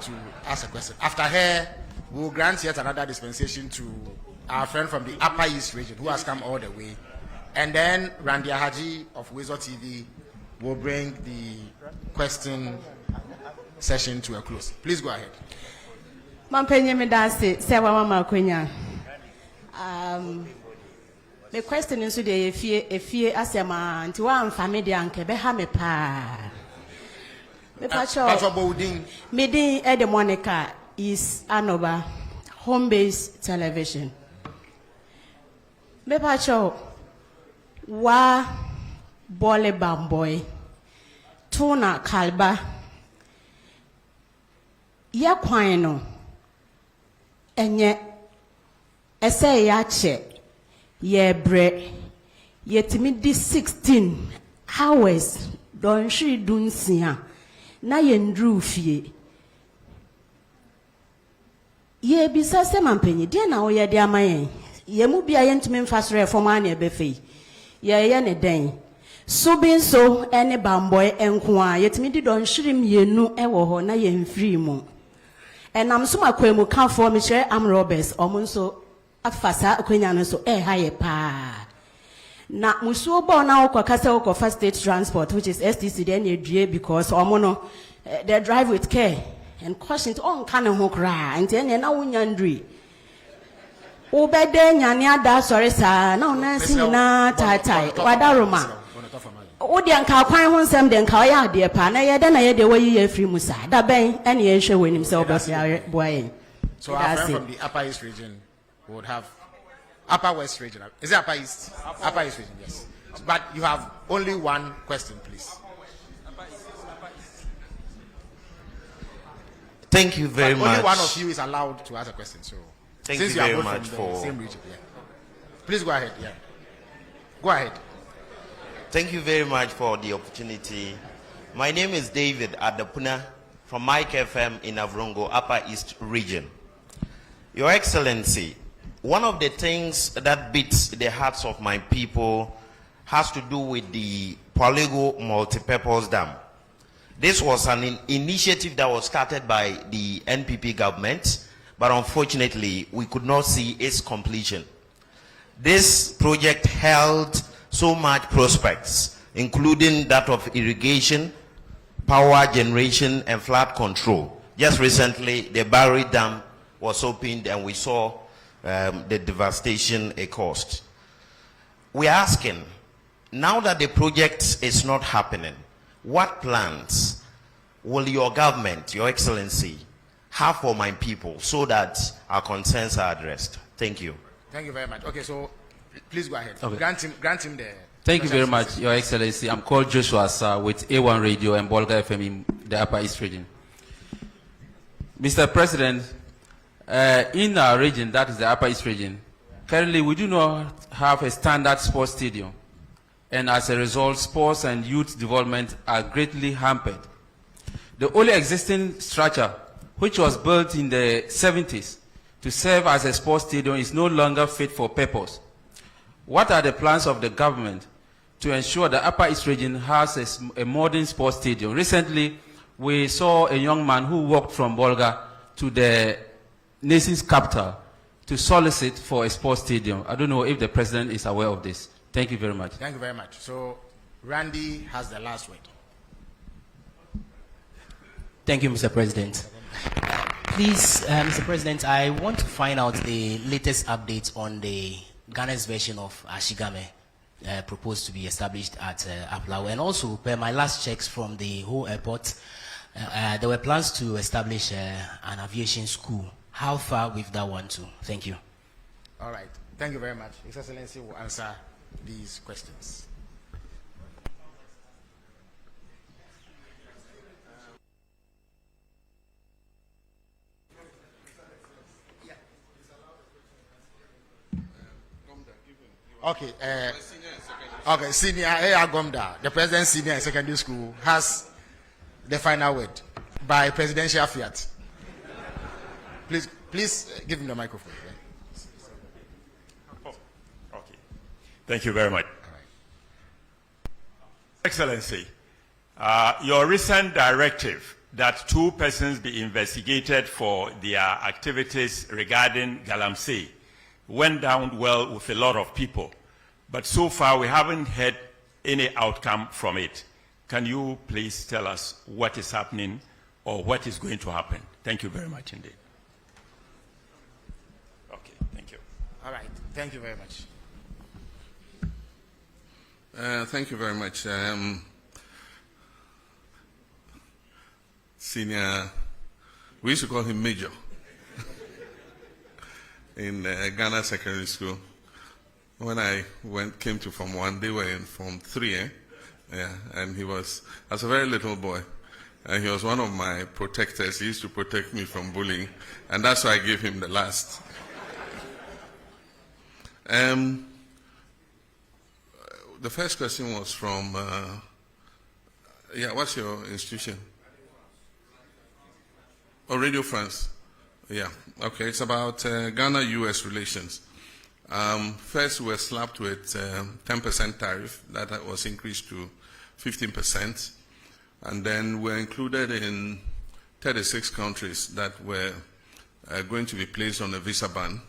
to ask a question. After her, we will grant yet another dispensation to our friend from the Upper East region who has come all the way. And then Randy Haji of Wezo TV will bring the question session to a close. Please go ahead. The question is today if you asema nti wa mfami de anke be ha me pa. Me pa cho. Me din Ede Monica is Anoba home based television. Me pa cho wa bole bamboy tuna kalba ya kwan no enye ese ya che ye bre yetimi di 16 hours don shi dunsia na ye ndru fie ye bisa se mampenye de na wo ye de amayen ye mu bia ye ntimi mfasore reform an e be fei ye ne den so bin so ene bamboy enko a yetimi di don shirim yenu e wo ho na ye mfiri mu enam so makwemu kan for me share am robbers omunso afasa akwenya no so haye pa na musuo bo na okokase okofa state transport which is STC then edue because omono they drive with care and caution to on kan ho kra enti na wonya ndri obede nyane ada sori sa na onansi na tai wadaroma odi anka kwan ho nsem de nka oya ade pa na ye de na ye de wayi ye free musa da ben ene ye hwe wenim se obofia boy. So our friend from the Upper East region would have Upper West region. Is it Upper East? Upper East region, yes. But you have only one question, please. Thank you very much. Only one of you is allowed to ask a question. So, thank since you are very both much from the for. same region, yeah. Please go ahead. Yeah. Go ahead. Thank you very much for the opportunity. My name is David Adapuna from Mike FM in Avrongo, Upper East Region. Your Excellency, one of the things that beats the hearts of my people has to do with the Polego Multipurpose Dam. This was an initiative that was started by the NPP government, but unfortunately, we could not see its completion. This project held so much prospects, including that of irrigation, power generation, and flood control. Just recently, the Barry Dam was opened and we saw the devastation it caused. We're asking, now that the project is not happening, what plans will your government, your Excellency, have for my people so that our concerns are addressed? Thank you. Thank you very much. Okay, so please go ahead. Okay. Grant him the. Thank you very much, Your Excellency. I'm called Joshua Sir with A1 Radio and Bolga FM in the Upper East Region. Mr. President, in our region, that is the Upper East Region, currently we do not have a standard sports stadium. And as a result, sports and youth development are greatly hampered. The only existing structure, which was built in the 70s to serve as a sports stadium, is no longer fit for purpose. What are the plans of the government to ensure the Upper East Region has a modern sports stadium? Recently, we saw a young man who walked from Bolga to the nation's capital to solicit for a sports stadium. I don't know if the president is aware of this. Thank you very much. Thank you very much. So, Randy has the last word. Thank you, Mr. President. Please, Mr. President, I want to find out the latest updates on the Ghana's version of Ashigame proposed to be established at Aplawa. And also, per my last checks from the whole airport, there were plans to establish an aviation school. How far with that one too? Thank you. All right. Thank you very much. His Excellency will answer these questions. Okay. Okay. Senior A.R. Gomda, the President Senior and Secondary School, has the final word by presidential fiat. Please give him the microphone. Oh, okay. Thank you very much. Excellency, your recent directive that 2 persons be investigated for their activities regarding Galamsey went down well with a lot of people, but so far we haven't had any outcome from it. Can you please tell us what is happening or what is going to happen? Thank you very much indeed. Okay, thank you. All right, thank you very much. Thank you very much. Senior, we used to call him Major in Ghana Secondary School. When I came to Form 1, they were in Form 3, Yeah, and he was, as a very little boy, and he was one of my protectors. He used to protect me from bullying, and that's why I gave him the last. The first question was from, what's your institution? Oh, Radio France. Yeah, okay, it's about Ghana-US relations. First, we were slapped with 10% tariff that was increased to 15%, and then we're included in 36 countries that were going to be placed on a visa ban.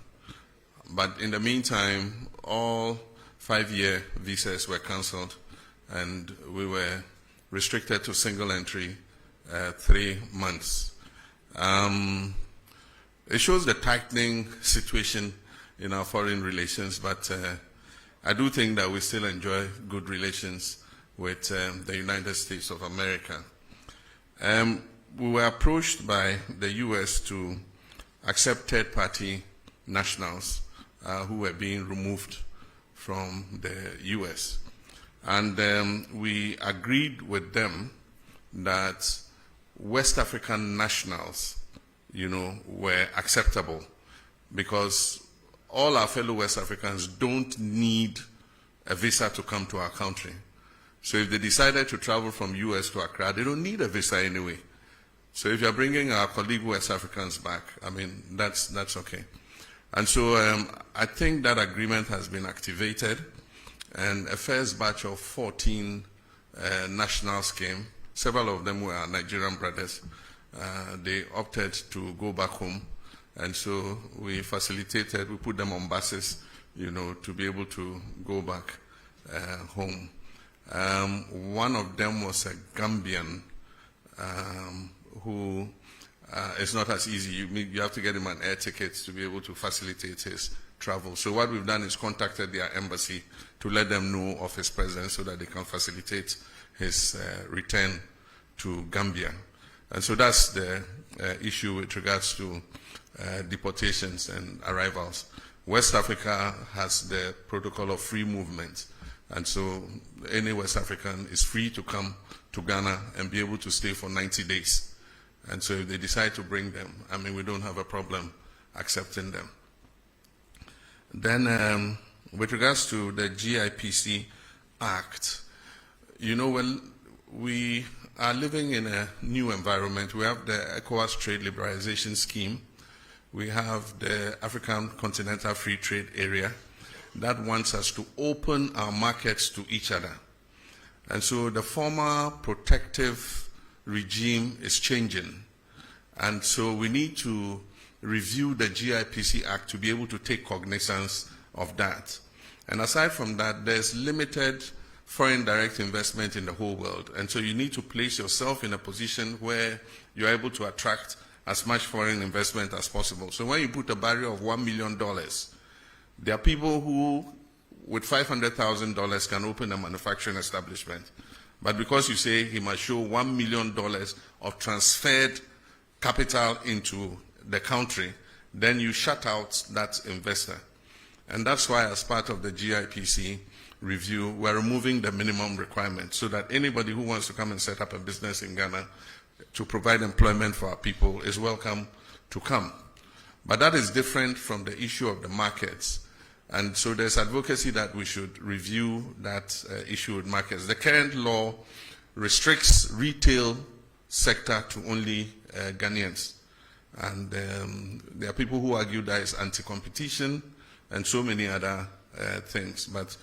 But in the meantime, all 5-year visas were cancelled, and we were restricted to single entry 3 months. It shows the tightening situation in our foreign relations, but I do think that we still enjoy good relations with the United States of America. We were approached by the U.S. to accept third-party nationals who were being removed from the U.S. And we agreed with them that West African nationals were acceptable, because all our fellow West Africans don't need a visa to come to our country. So if they decided to travel from US to Accra, they don't need a visa anyway. So if you're bringing our colleague West Africans back, I mean, that's okay. And so I think that agreement has been activated, and a first batch of 14 nationals came. Several of them were our Nigerian brothers. They opted to go back home, and so we facilitated, we put them on buses, to be able to go back home. One of them was a Gambian who it's not as easy. You have to get him an air ticket to be able to facilitate his travel. So what we've done is contacted their embassy to let them know of his presence so that they can facilitate his return to Gambia. And so that's the issue with regards to deportations and arrivals. West Africa has the protocol of free movement. And so any West African is free to come to Ghana and be able to stay for 90 days. And so if they decide to bring them, I mean, we don't have a problem accepting them. Then with regards to the GIPC Act, well, we are living in a new environment. We have the ECOWAS Trade Liberalization Scheme. We have the African Continental Free Trade Area that wants us to open our markets to each other. And so the former protective regime is changing. And so we need to review the GIPC Act to be able to take cognizance of that. And aside from that, there's limited foreign direct investment in the whole world. And so you need to place yourself in a position where you're able to attract as much foreign investment as possible. So when you put a barrier of $1 million, there are people who, with $500,000, can open a manufacturing establishment. But because you say he must show $1 million of transferred capital into the country, then you shut out that investor. And that's why, as part of the GIPC review, we're removing the minimum requirement so that anybody who wants to come and set up a business in Ghana to provide employment for our people is welcome to come. But that is different from the issue of the markets. And so there's advocacy that we should review that issue with markets. The current law restricts retail sector to only Ghanaians. And there are people who argue that it's anti-competition and so many other things. But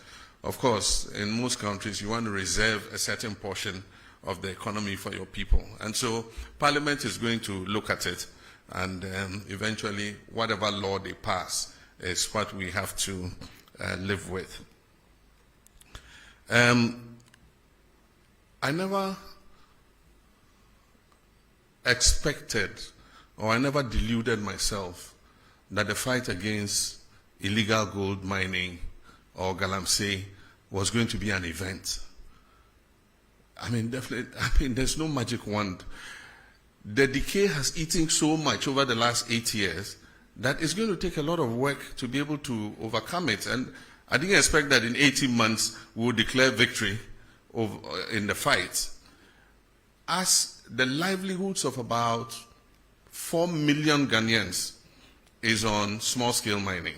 of course, in most countries, you want to reserve a certain portion of the economy for your people. And so Parliament is going to look at it, and eventually whatever law they pass is what we have to live with. I never expected, or I never deluded myself that the fight against illegal gold mining or Galamsey was going to be an event. I mean, definitely, there's no magic wand. The decay has eaten so much over the last 8 years that it's going to take a lot of work to be able to overcome it. And I didn't expect that in 18 months we would declare victory in the fight. As the livelihoods of about 4 million Ghanaians is on small-scale mining.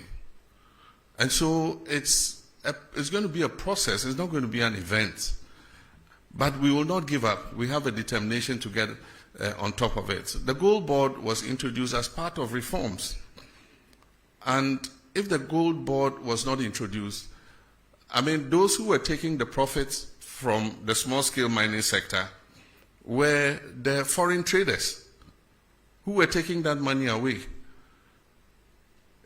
And so it's going to be a process. It's not going to be an event. But we will not give up. We have a determination to get on top of it. The Gold Board was introduced as part of reforms. And if the Gold Board was not introduced, I mean, those who were taking the profits from the small-scale mining sector were the foreign traders who were taking that money away.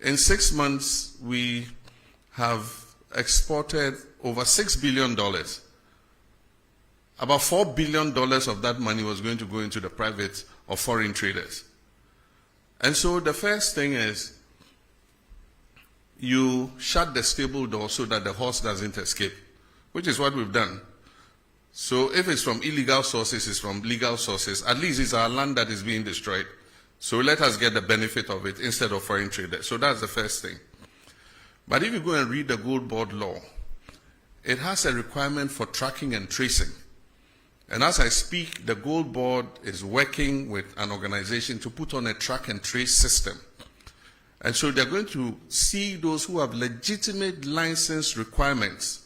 In 6 months, we have exported over $6 billion. About $4 billion of that money was going to go into the private or foreign traders. And so the first thing is you shut the stable door so that the horse doesn't escape, which is what we've done. So if it's from illegal sources, it's from legal sources. At least it's our land that is being destroyed. So let us get the benefit of it instead of foreign traders. So that's the first thing. But if you go and read the Gold Board law, it has a requirement for tracking and tracing. And as I speak, the Gold Board is working with an organization to put on a track and trace system. And so they're going to see those who have legitimate license requirements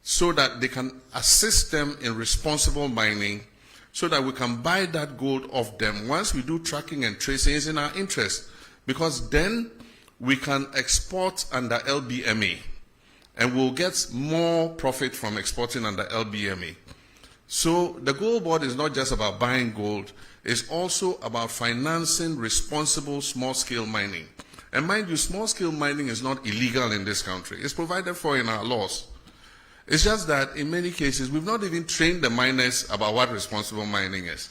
so that they can assist them in responsible mining, so that we can buy that gold off them. Once we do tracking and tracing, it's in our interest, because then we can export under LBMA, and we'll get more profit from exporting under LBMA. So the Gold Board is not just about buying gold, it's also about financing responsible small-scale mining. And mind you, small-scale mining is not illegal in this country. It's provided for in our laws. It's just that in many cases, we've not even trained the miners about what responsible mining is.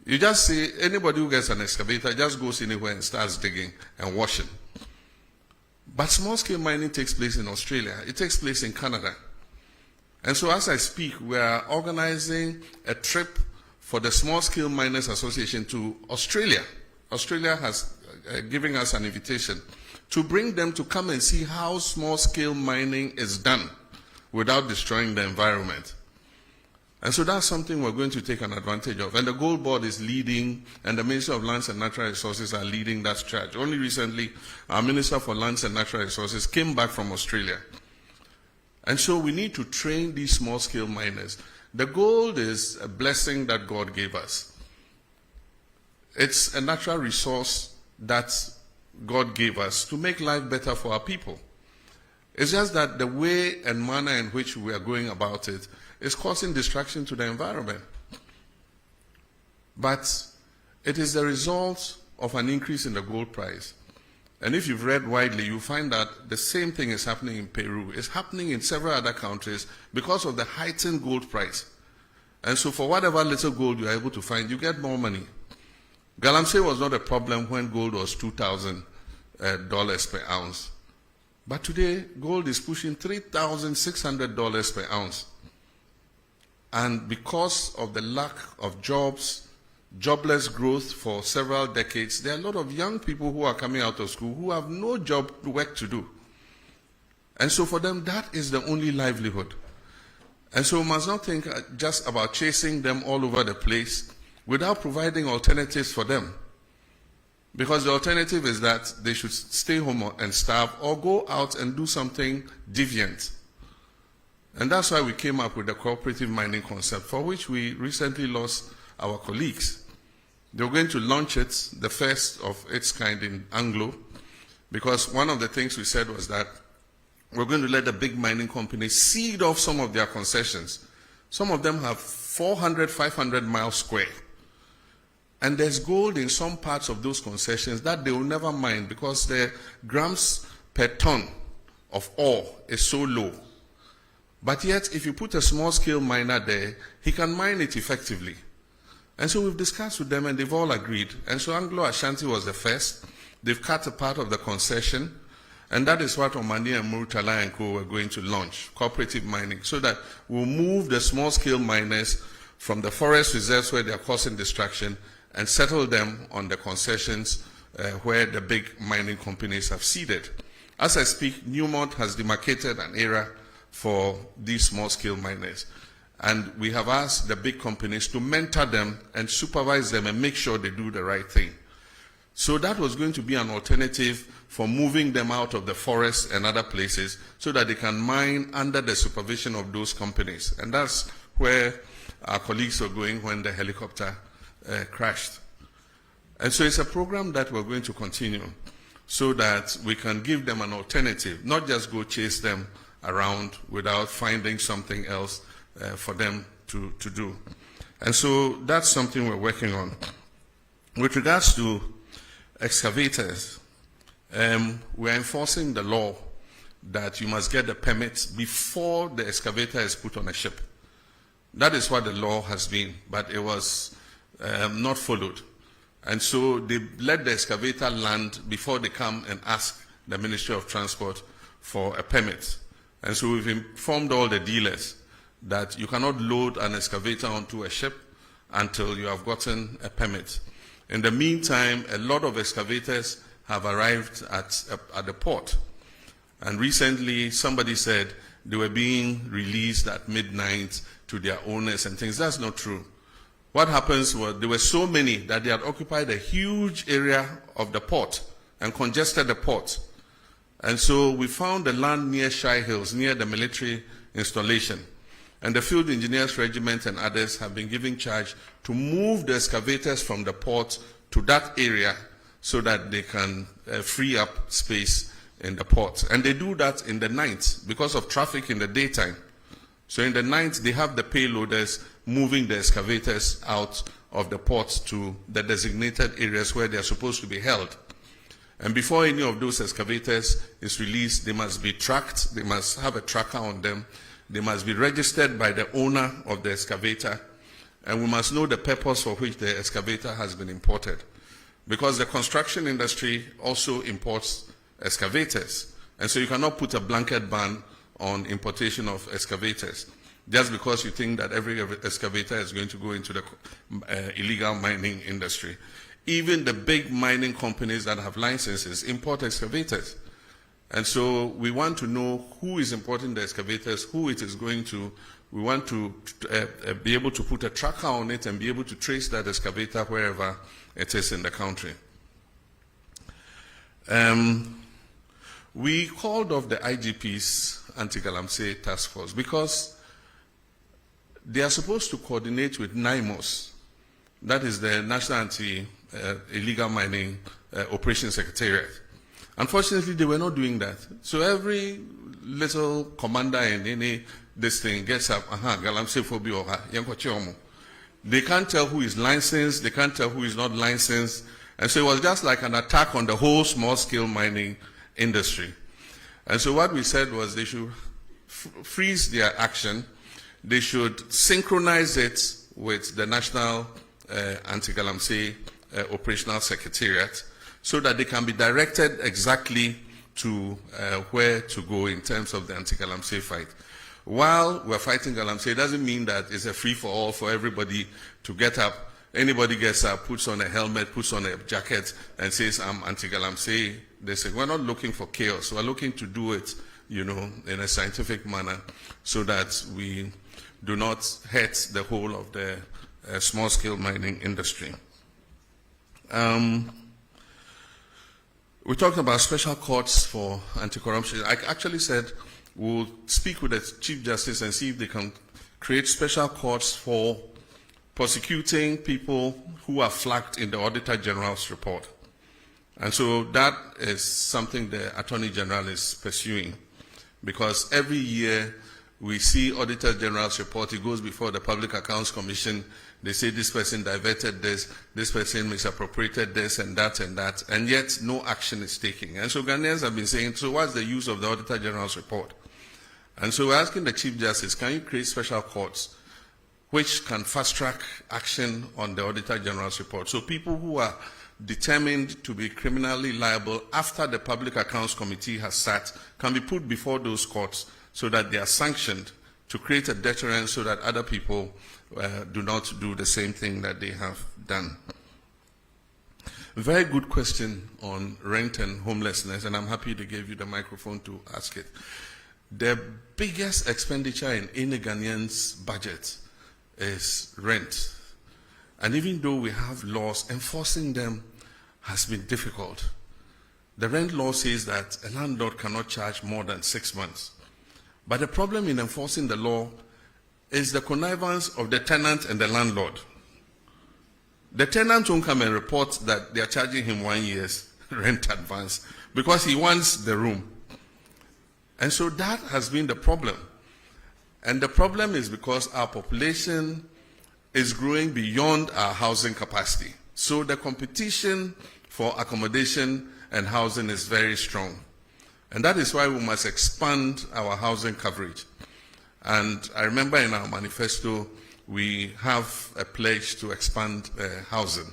You just see anybody who gets an excavator just goes anywhere and starts digging and washing. But small-scale mining takes place in Australia. It takes place in Canada. And so as I speak, we are organizing a trip for the Small Scale Miners Association to Australia. Australia has given us an invitation to bring them to come and see how small-scale mining is done without destroying the environment. And so that's something we're going to take an advantage of. And the Gold Board is leading, and the Ministry of Lands and Natural Resources are leading that charge. Only recently, our Minister for Lands and Natural Resources came back from Australia. And so we need to train these small-scale miners. The gold is a blessing that God gave us. It's a natural resource that God gave us to make life better for our people. It's just that the way and manner in which we are going about it is causing destruction to the environment. But it is the result of an increase in the gold price. And if you've read widely, you find that the same thing is happening in Peru. It's happening in several other countries because of the heightened gold price. And so for whatever little gold you are able to find, you get more money. Galamsey was not a problem when gold was $2,000 per ounce. But today, gold is pushing $3,600 per ounce. And because of the lack of jobs, jobless growth for several decades, there are a lot of young people who are coming out of school who have no job work to do. And so for them, that is the only livelihood. And so we must not think just about chasing them all over the place without providing alternatives for them. Because the alternative is that they should stay home and starve or go out and do something deviant. And that's why we came up with the cooperative mining concept, for which we recently lost our colleagues. They were going to launch it, the first of its kind in Anglo, because one of the things we said was that we're going to let the big mining companies seed off some of their concessions. Some of them have 400, 500 miles square. And there's gold in some parts of those concessions that they will never mine because the grams per ton of ore is so low. But yet, if you put a small-scale miner there, he can mine it effectively. And so we've discussed with them and they've all agreed. And so Anglo Ashanti was the first. They've cut a part of the concession. And that is what Omani and Murtala and Co. were going to launch, cooperative mining, so that we'll move the small-scale miners from the forest reserves where they are causing destruction and settle them on the concessions where the big mining companies have seeded. As I speak, Newmont has demarcated an area for these small-scale miners. And we have asked the big companies to mentor them and supervise them and make sure they do the right thing. So that was going to be an alternative for moving them out of the forest and other places so that they can mine under the supervision of those companies. And that's where our colleagues were going when the helicopter crashed. And so it's a program that we're going to continue so that we can give them an alternative, not just go chase them around without finding something else for them to do. And so that's something we're working on. With regards to excavators, we're enforcing the law that you must get the permits before the excavator is put on a ship. That is what the law has been, but it was not followed. And so they let the excavator land before they come and ask the Ministry of Transport for a permit. And so we've informed all the dealers that you cannot load an excavator onto a ship until you have gotten a permit. In the meantime, a lot of excavators have arrived at the port. And recently, somebody said they were being released at midnight to their owners and things. That's not true. What happens was there were so many that they had occupied a huge area of the port and congested the port. And so we found the land near Shai Hills, near the military installation. And the Field Engineers Regiment and others have been given charge to move the excavators from the port to that area so that they can free up space in the port. And they do that in the night because of traffic in the daytime. So in the night, they have the payloaders moving the excavators out of the port to the designated areas where they are supposed to be held. And before any of those excavators is released, they must be tracked, they must have a tracker on them, they must be registered by the owner of the excavator, and we must know the purpose for which the excavator has been imported. Because the construction industry also imports excavators, and so you cannot put a blanket ban on importation of excavators just because you think that every excavator is going to go into the illegal mining industry. Even the big mining companies that have licenses import excavators. And so we want to know who is importing the excavators, who it is going to. We want to be able to put a tracker on it and be able to trace that excavator wherever it is in the country. We called off the IGP's anti-Galamsey task force because they are supposed to coordinate with NIMOS, that is the National Anti-Illegal Mining Operations Secretariat. Unfortunately, they were not doing that. So every little commander in any this thing gets up, Galamsey phobia, they can't tell who is licensed, they can't tell who is not licensed, and so it was just like an attack on the whole small-scale mining industry. And so what we said was they should freeze their action, they should synchronize it with the National Anti-Galamsey Operational Secretariat so that they can be directed exactly to where to go in terms of the anti-Galamsey fight. While we're fighting Galamsey, it doesn't mean that it's a free-for-all for everybody to get up. Anybody gets up, puts on a helmet, puts on a jacket, and says, I'm anti-Galamsey. They say, we're not looking for chaos. We're looking to do it, in a scientific manner so that we do not hurt the whole of the small-scale mining industry. We talked about special courts for anti-corruption. I actually said we'll speak with the Chief Justice and see if they can create special courts for prosecuting people who are flagged in the Auditor General's report. And so that is something the Attorney General is pursuing, because every year we see Auditor General's report, it goes before the Public Accounts Commission, they say this person diverted this person misappropriated this and that, and yet no action is taken. And so Ghanaians have been saying, so what's the use of the Auditor General's report? And so we're asking the Chief Justice, can you create special courts which can fast-track action on the Auditor General's report? So people who are determined to be criminally liable after the Public Accounts Committee has sat can be put before those courts so that they are sanctioned to create a deterrent so that other people do not do the same thing that they have done. Very good question on rent and homelessness, and I'm happy to give you the microphone to ask it. The biggest expenditure in any Ghanaian's budget is rent. And even though we have laws, enforcing them has been difficult. The rent law says that a landlord cannot charge more than 6 months. But the problem in enforcing the law is the connivance of the tenant and the landlord. The tenant won't come and report that they are charging him 1 year's rent advance because he wants the room. And so that has been the problem. And the problem is because our population is growing beyond our housing capacity. So the competition for accommodation and housing is very strong. And that is why we must expand our housing coverage. And I remember in our manifesto, we have a pledge to expand housing.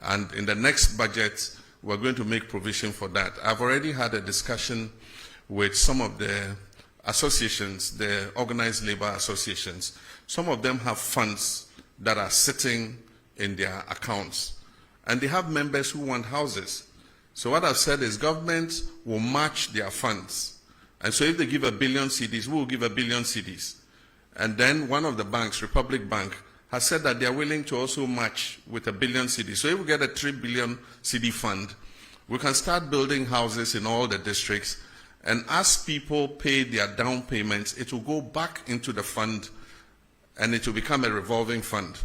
And in the next budget, we're going to make provision for that. I've already had a discussion with some of the associations, the organized labor associations. Some of them have funds that are sitting in their accounts. And they have members who want houses. So what I've said is government will match their funds. And so if they give 1 billion cedis, we will give 1 billion cedis. And then one of the banks, Republic Bank, has said that they are willing to also match with 1 billion cedi. So if we get a 3 billion cedi fund, we can start building houses in all the districts. And as people pay their down payments, it will go back into the fund and it will become a revolving fund.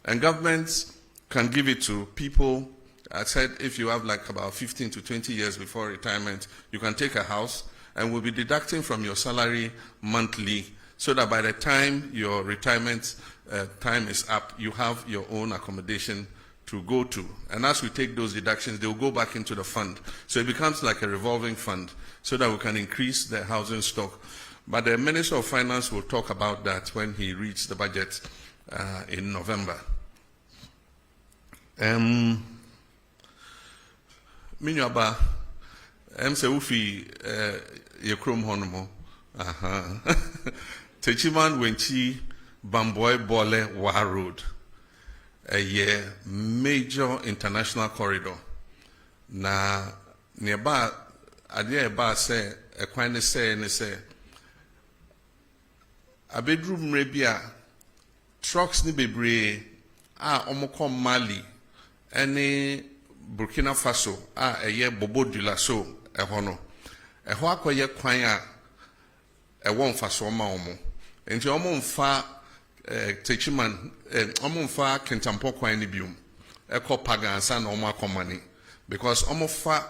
And governments can give it to people. I said if you have like about 15 to 20 years before retirement, you can take a house and we'll be deducting from your salary monthly so that by the time your retirement time is up, you have your own accommodation to go to. And as we take those deductions, they will go back into the fund. So it becomes like a revolving fund so that we can increase the housing stock. But the Minister of Finance will talk about that when he reads the budget in November. Minyaba, se ufi yekrom honomo. Techiman wenchi Bamboy Bole Wa Road, a major international corridor. Na nearby, adia ba say a quine say and say a bedroom rebia trucks ni bebre omoko Mali any Burkina Faso a ye Bobo Dulaso a hono a hoako ye quine a one faso ma omo and your mom fa Techiman fa Kentampo kwani bium eko pagansa na omo akomani because omo fa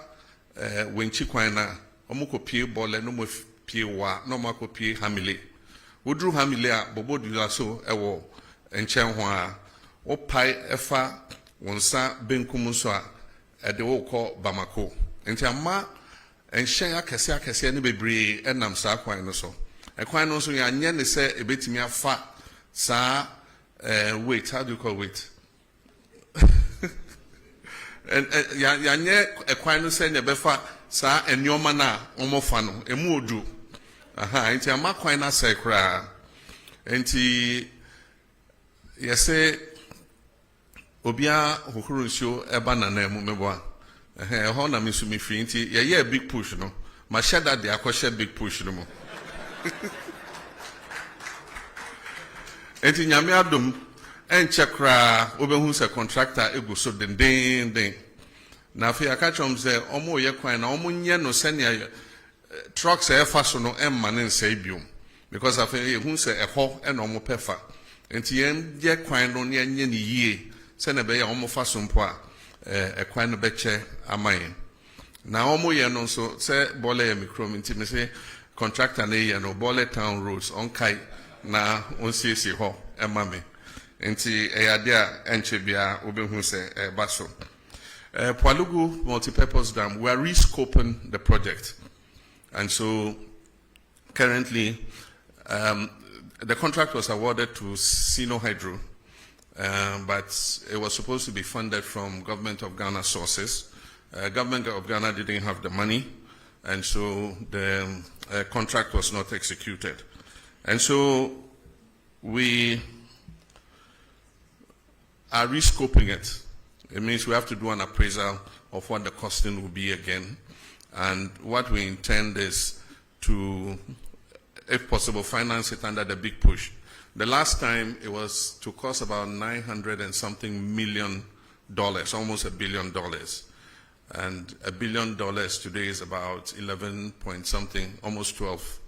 wenchi kwana omo ko pie bole no mo pie wa no mo ko pie hamile wodru hamile a Bobo Dulaso ewo enchen ho a o pai efa wonsa benkum so a ede wo ko Bamako enti ama enhyen akese ne bebre enam sa kwan no so ekwan no so ya nye ne se ebetimi afa sa wait, how do you call wait? And ya nye ekwan no se nye befa sa enyoma na omofa no emu odu aha enti ama kwan na se kra enti yese obia hokuru nsuo eba na na emu meboa ho na misu mi free enti ye big push no ma shada de akoshe big push no mo enti nyame adom enche kra obehu se contractor egu so den na afia ka chom ze omo ye kwan na omo nye no senia trucks e fa so no emma ne nsa biom because afia ehu se eho e no omo pefa enti ye kwan no ne nye ne yie se na be ya omo fa so mpo a ekwan no beche amaye na omo ye no so se bole ye mikrom enti me se contractor na ye no Bole Town Roads on kai na onsisi ho emame enti eyade a enche bia obehu se baso Pwalugu multipurpose dam, we are rescoping the project, and so currently the contract was awarded to Sino Hydro, but it was supposed to be funded from Government of Ghana sources. Government of Ghana didn't have the money, and so the contract was not executed. And so we are rescoping it. It means we have to do an appraisal of what the costing will be again. And what we intend is to, if possible, finance it under the big push. The last time it was to cost about $900 and something million, almost $1 billion. And $1 billion today is about 11 point something, almost 12.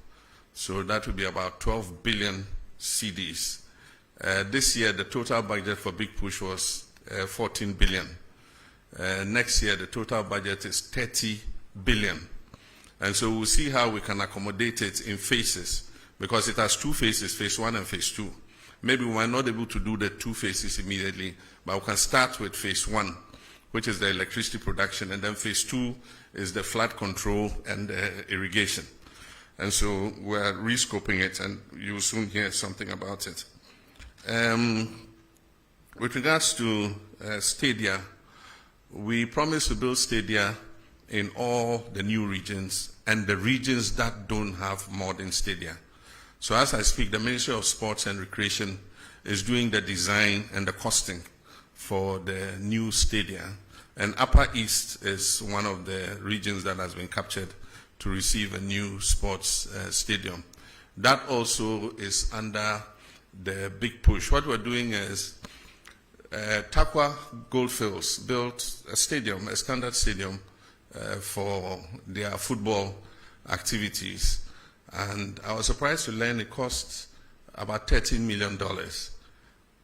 So that would be about 12 billion CDs. This year, the total budget for Big Push was 14 billion. Next year, the total budget is 30 billion. And so we'll see how we can accommodate it in phases, because it has two phases, phase 1 and phase 2. Maybe we might not be able to do the two phases immediately, but we can start with phase 1, which is the electricity production, and then phase 2 is the flood control and irrigation. And so we're rescoping it, and you'll soon hear something about it. With regards to stadia, we promise to build stadia in all the new regions and the regions that don't have modern stadia. So as I speak, the Ministry of Sports and Recreation is doing the design and the costing for the new stadia. And Upper East is one of the regions that has been captured to receive a new sports stadium. That also is under the big push. What we're doing is Takwa Goldfields built a stadium, a standard stadium for their football activities. And I was surprised to learn it cost about $13 million.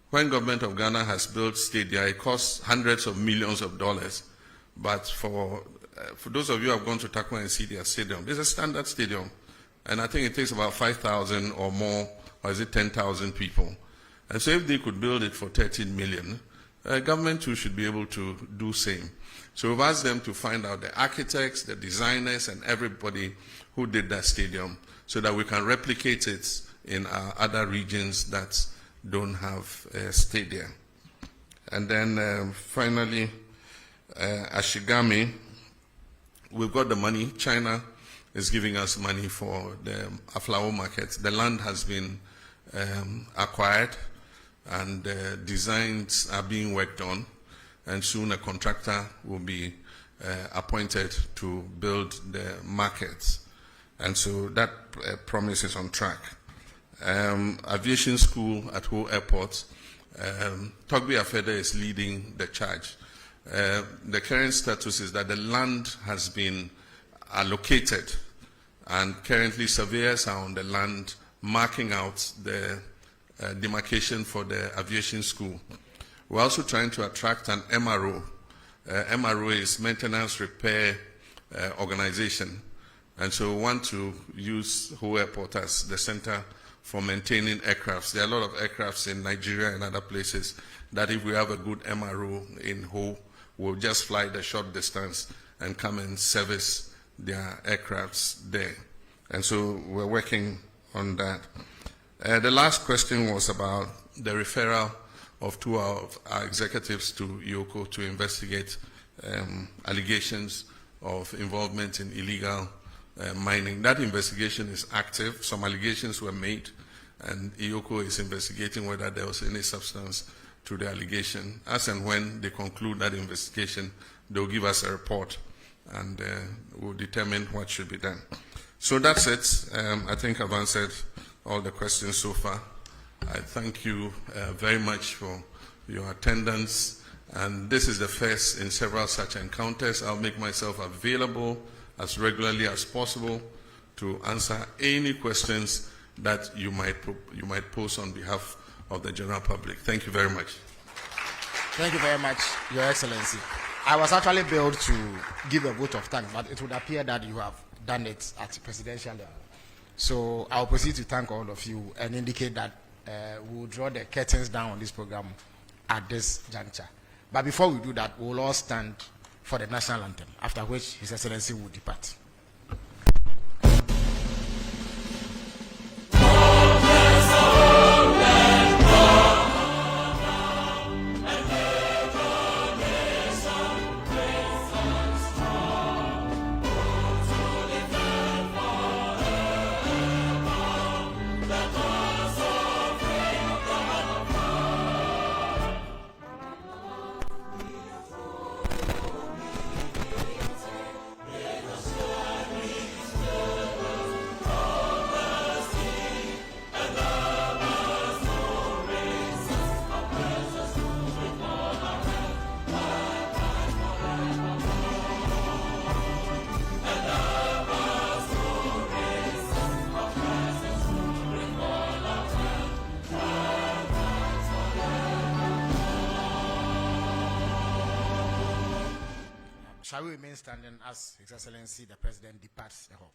When government of Ghana has built stadia, it costs hundreds of millions of dollars. But for those of you who have gone to Takwa and see their stadium, it's a standard stadium. And I think it takes about 5,000 or more, or is it 10,000 people? And so if they could build it for 13 million, government too should be able to do same. So we've asked them to find out the architects, the designers, and everybody who did that stadium so that we can replicate it in our other regions that don't have a stadium. And then finally, Ashigami, we've got the money. China is giving us money for the Aflao market. The land has been acquired and designs are being worked on, and soon a contractor will be appointed to build the markets. And so that promise is on track. Aviation school at Ho Airport, Togbi Afede is leading the charge. The current status is that the land has been allocated, and currently surveyors are on the land marking out the demarcation for the aviation school. We're also trying to attract an MRO. MRO is Maintenance Repair Organization. And so we want to use Ho Airport as the center for maintaining aircrafts. There are a lot of aircrafts in Nigeria and other places that if we have a good MRO in Ho, we'll just fly the short distance and come and service their aircrafts there. And so we're working on that. The last question was about the referral of two of our executives to IOCO to investigate allegations of involvement in illegal mining. That investigation is active. Some allegations were made, and IOCO is investigating whether there was any substance to the allegation. As and when they conclude that investigation, they'll give us a report, and we'll determine what should be done. So that's it. I think I've answered all the questions so far. I thank you very much for your attendance, and this is the first in several such encounters. I'll make myself available as regularly as possible to answer any questions that you might pose on behalf of the general public. Thank you very much. Thank you very much, Your Excellency. I was actually billed to give a vote of thanks, but it would appear that you have done it at presidential level. So I'll proceed to thank all of you and indicate that we'll draw the curtains down on this program at this juncture. But before we do that, we'll all stand for the national anthem, after which His Excellency will depart. Shall we remain standing as His Excellency the President departs the hall?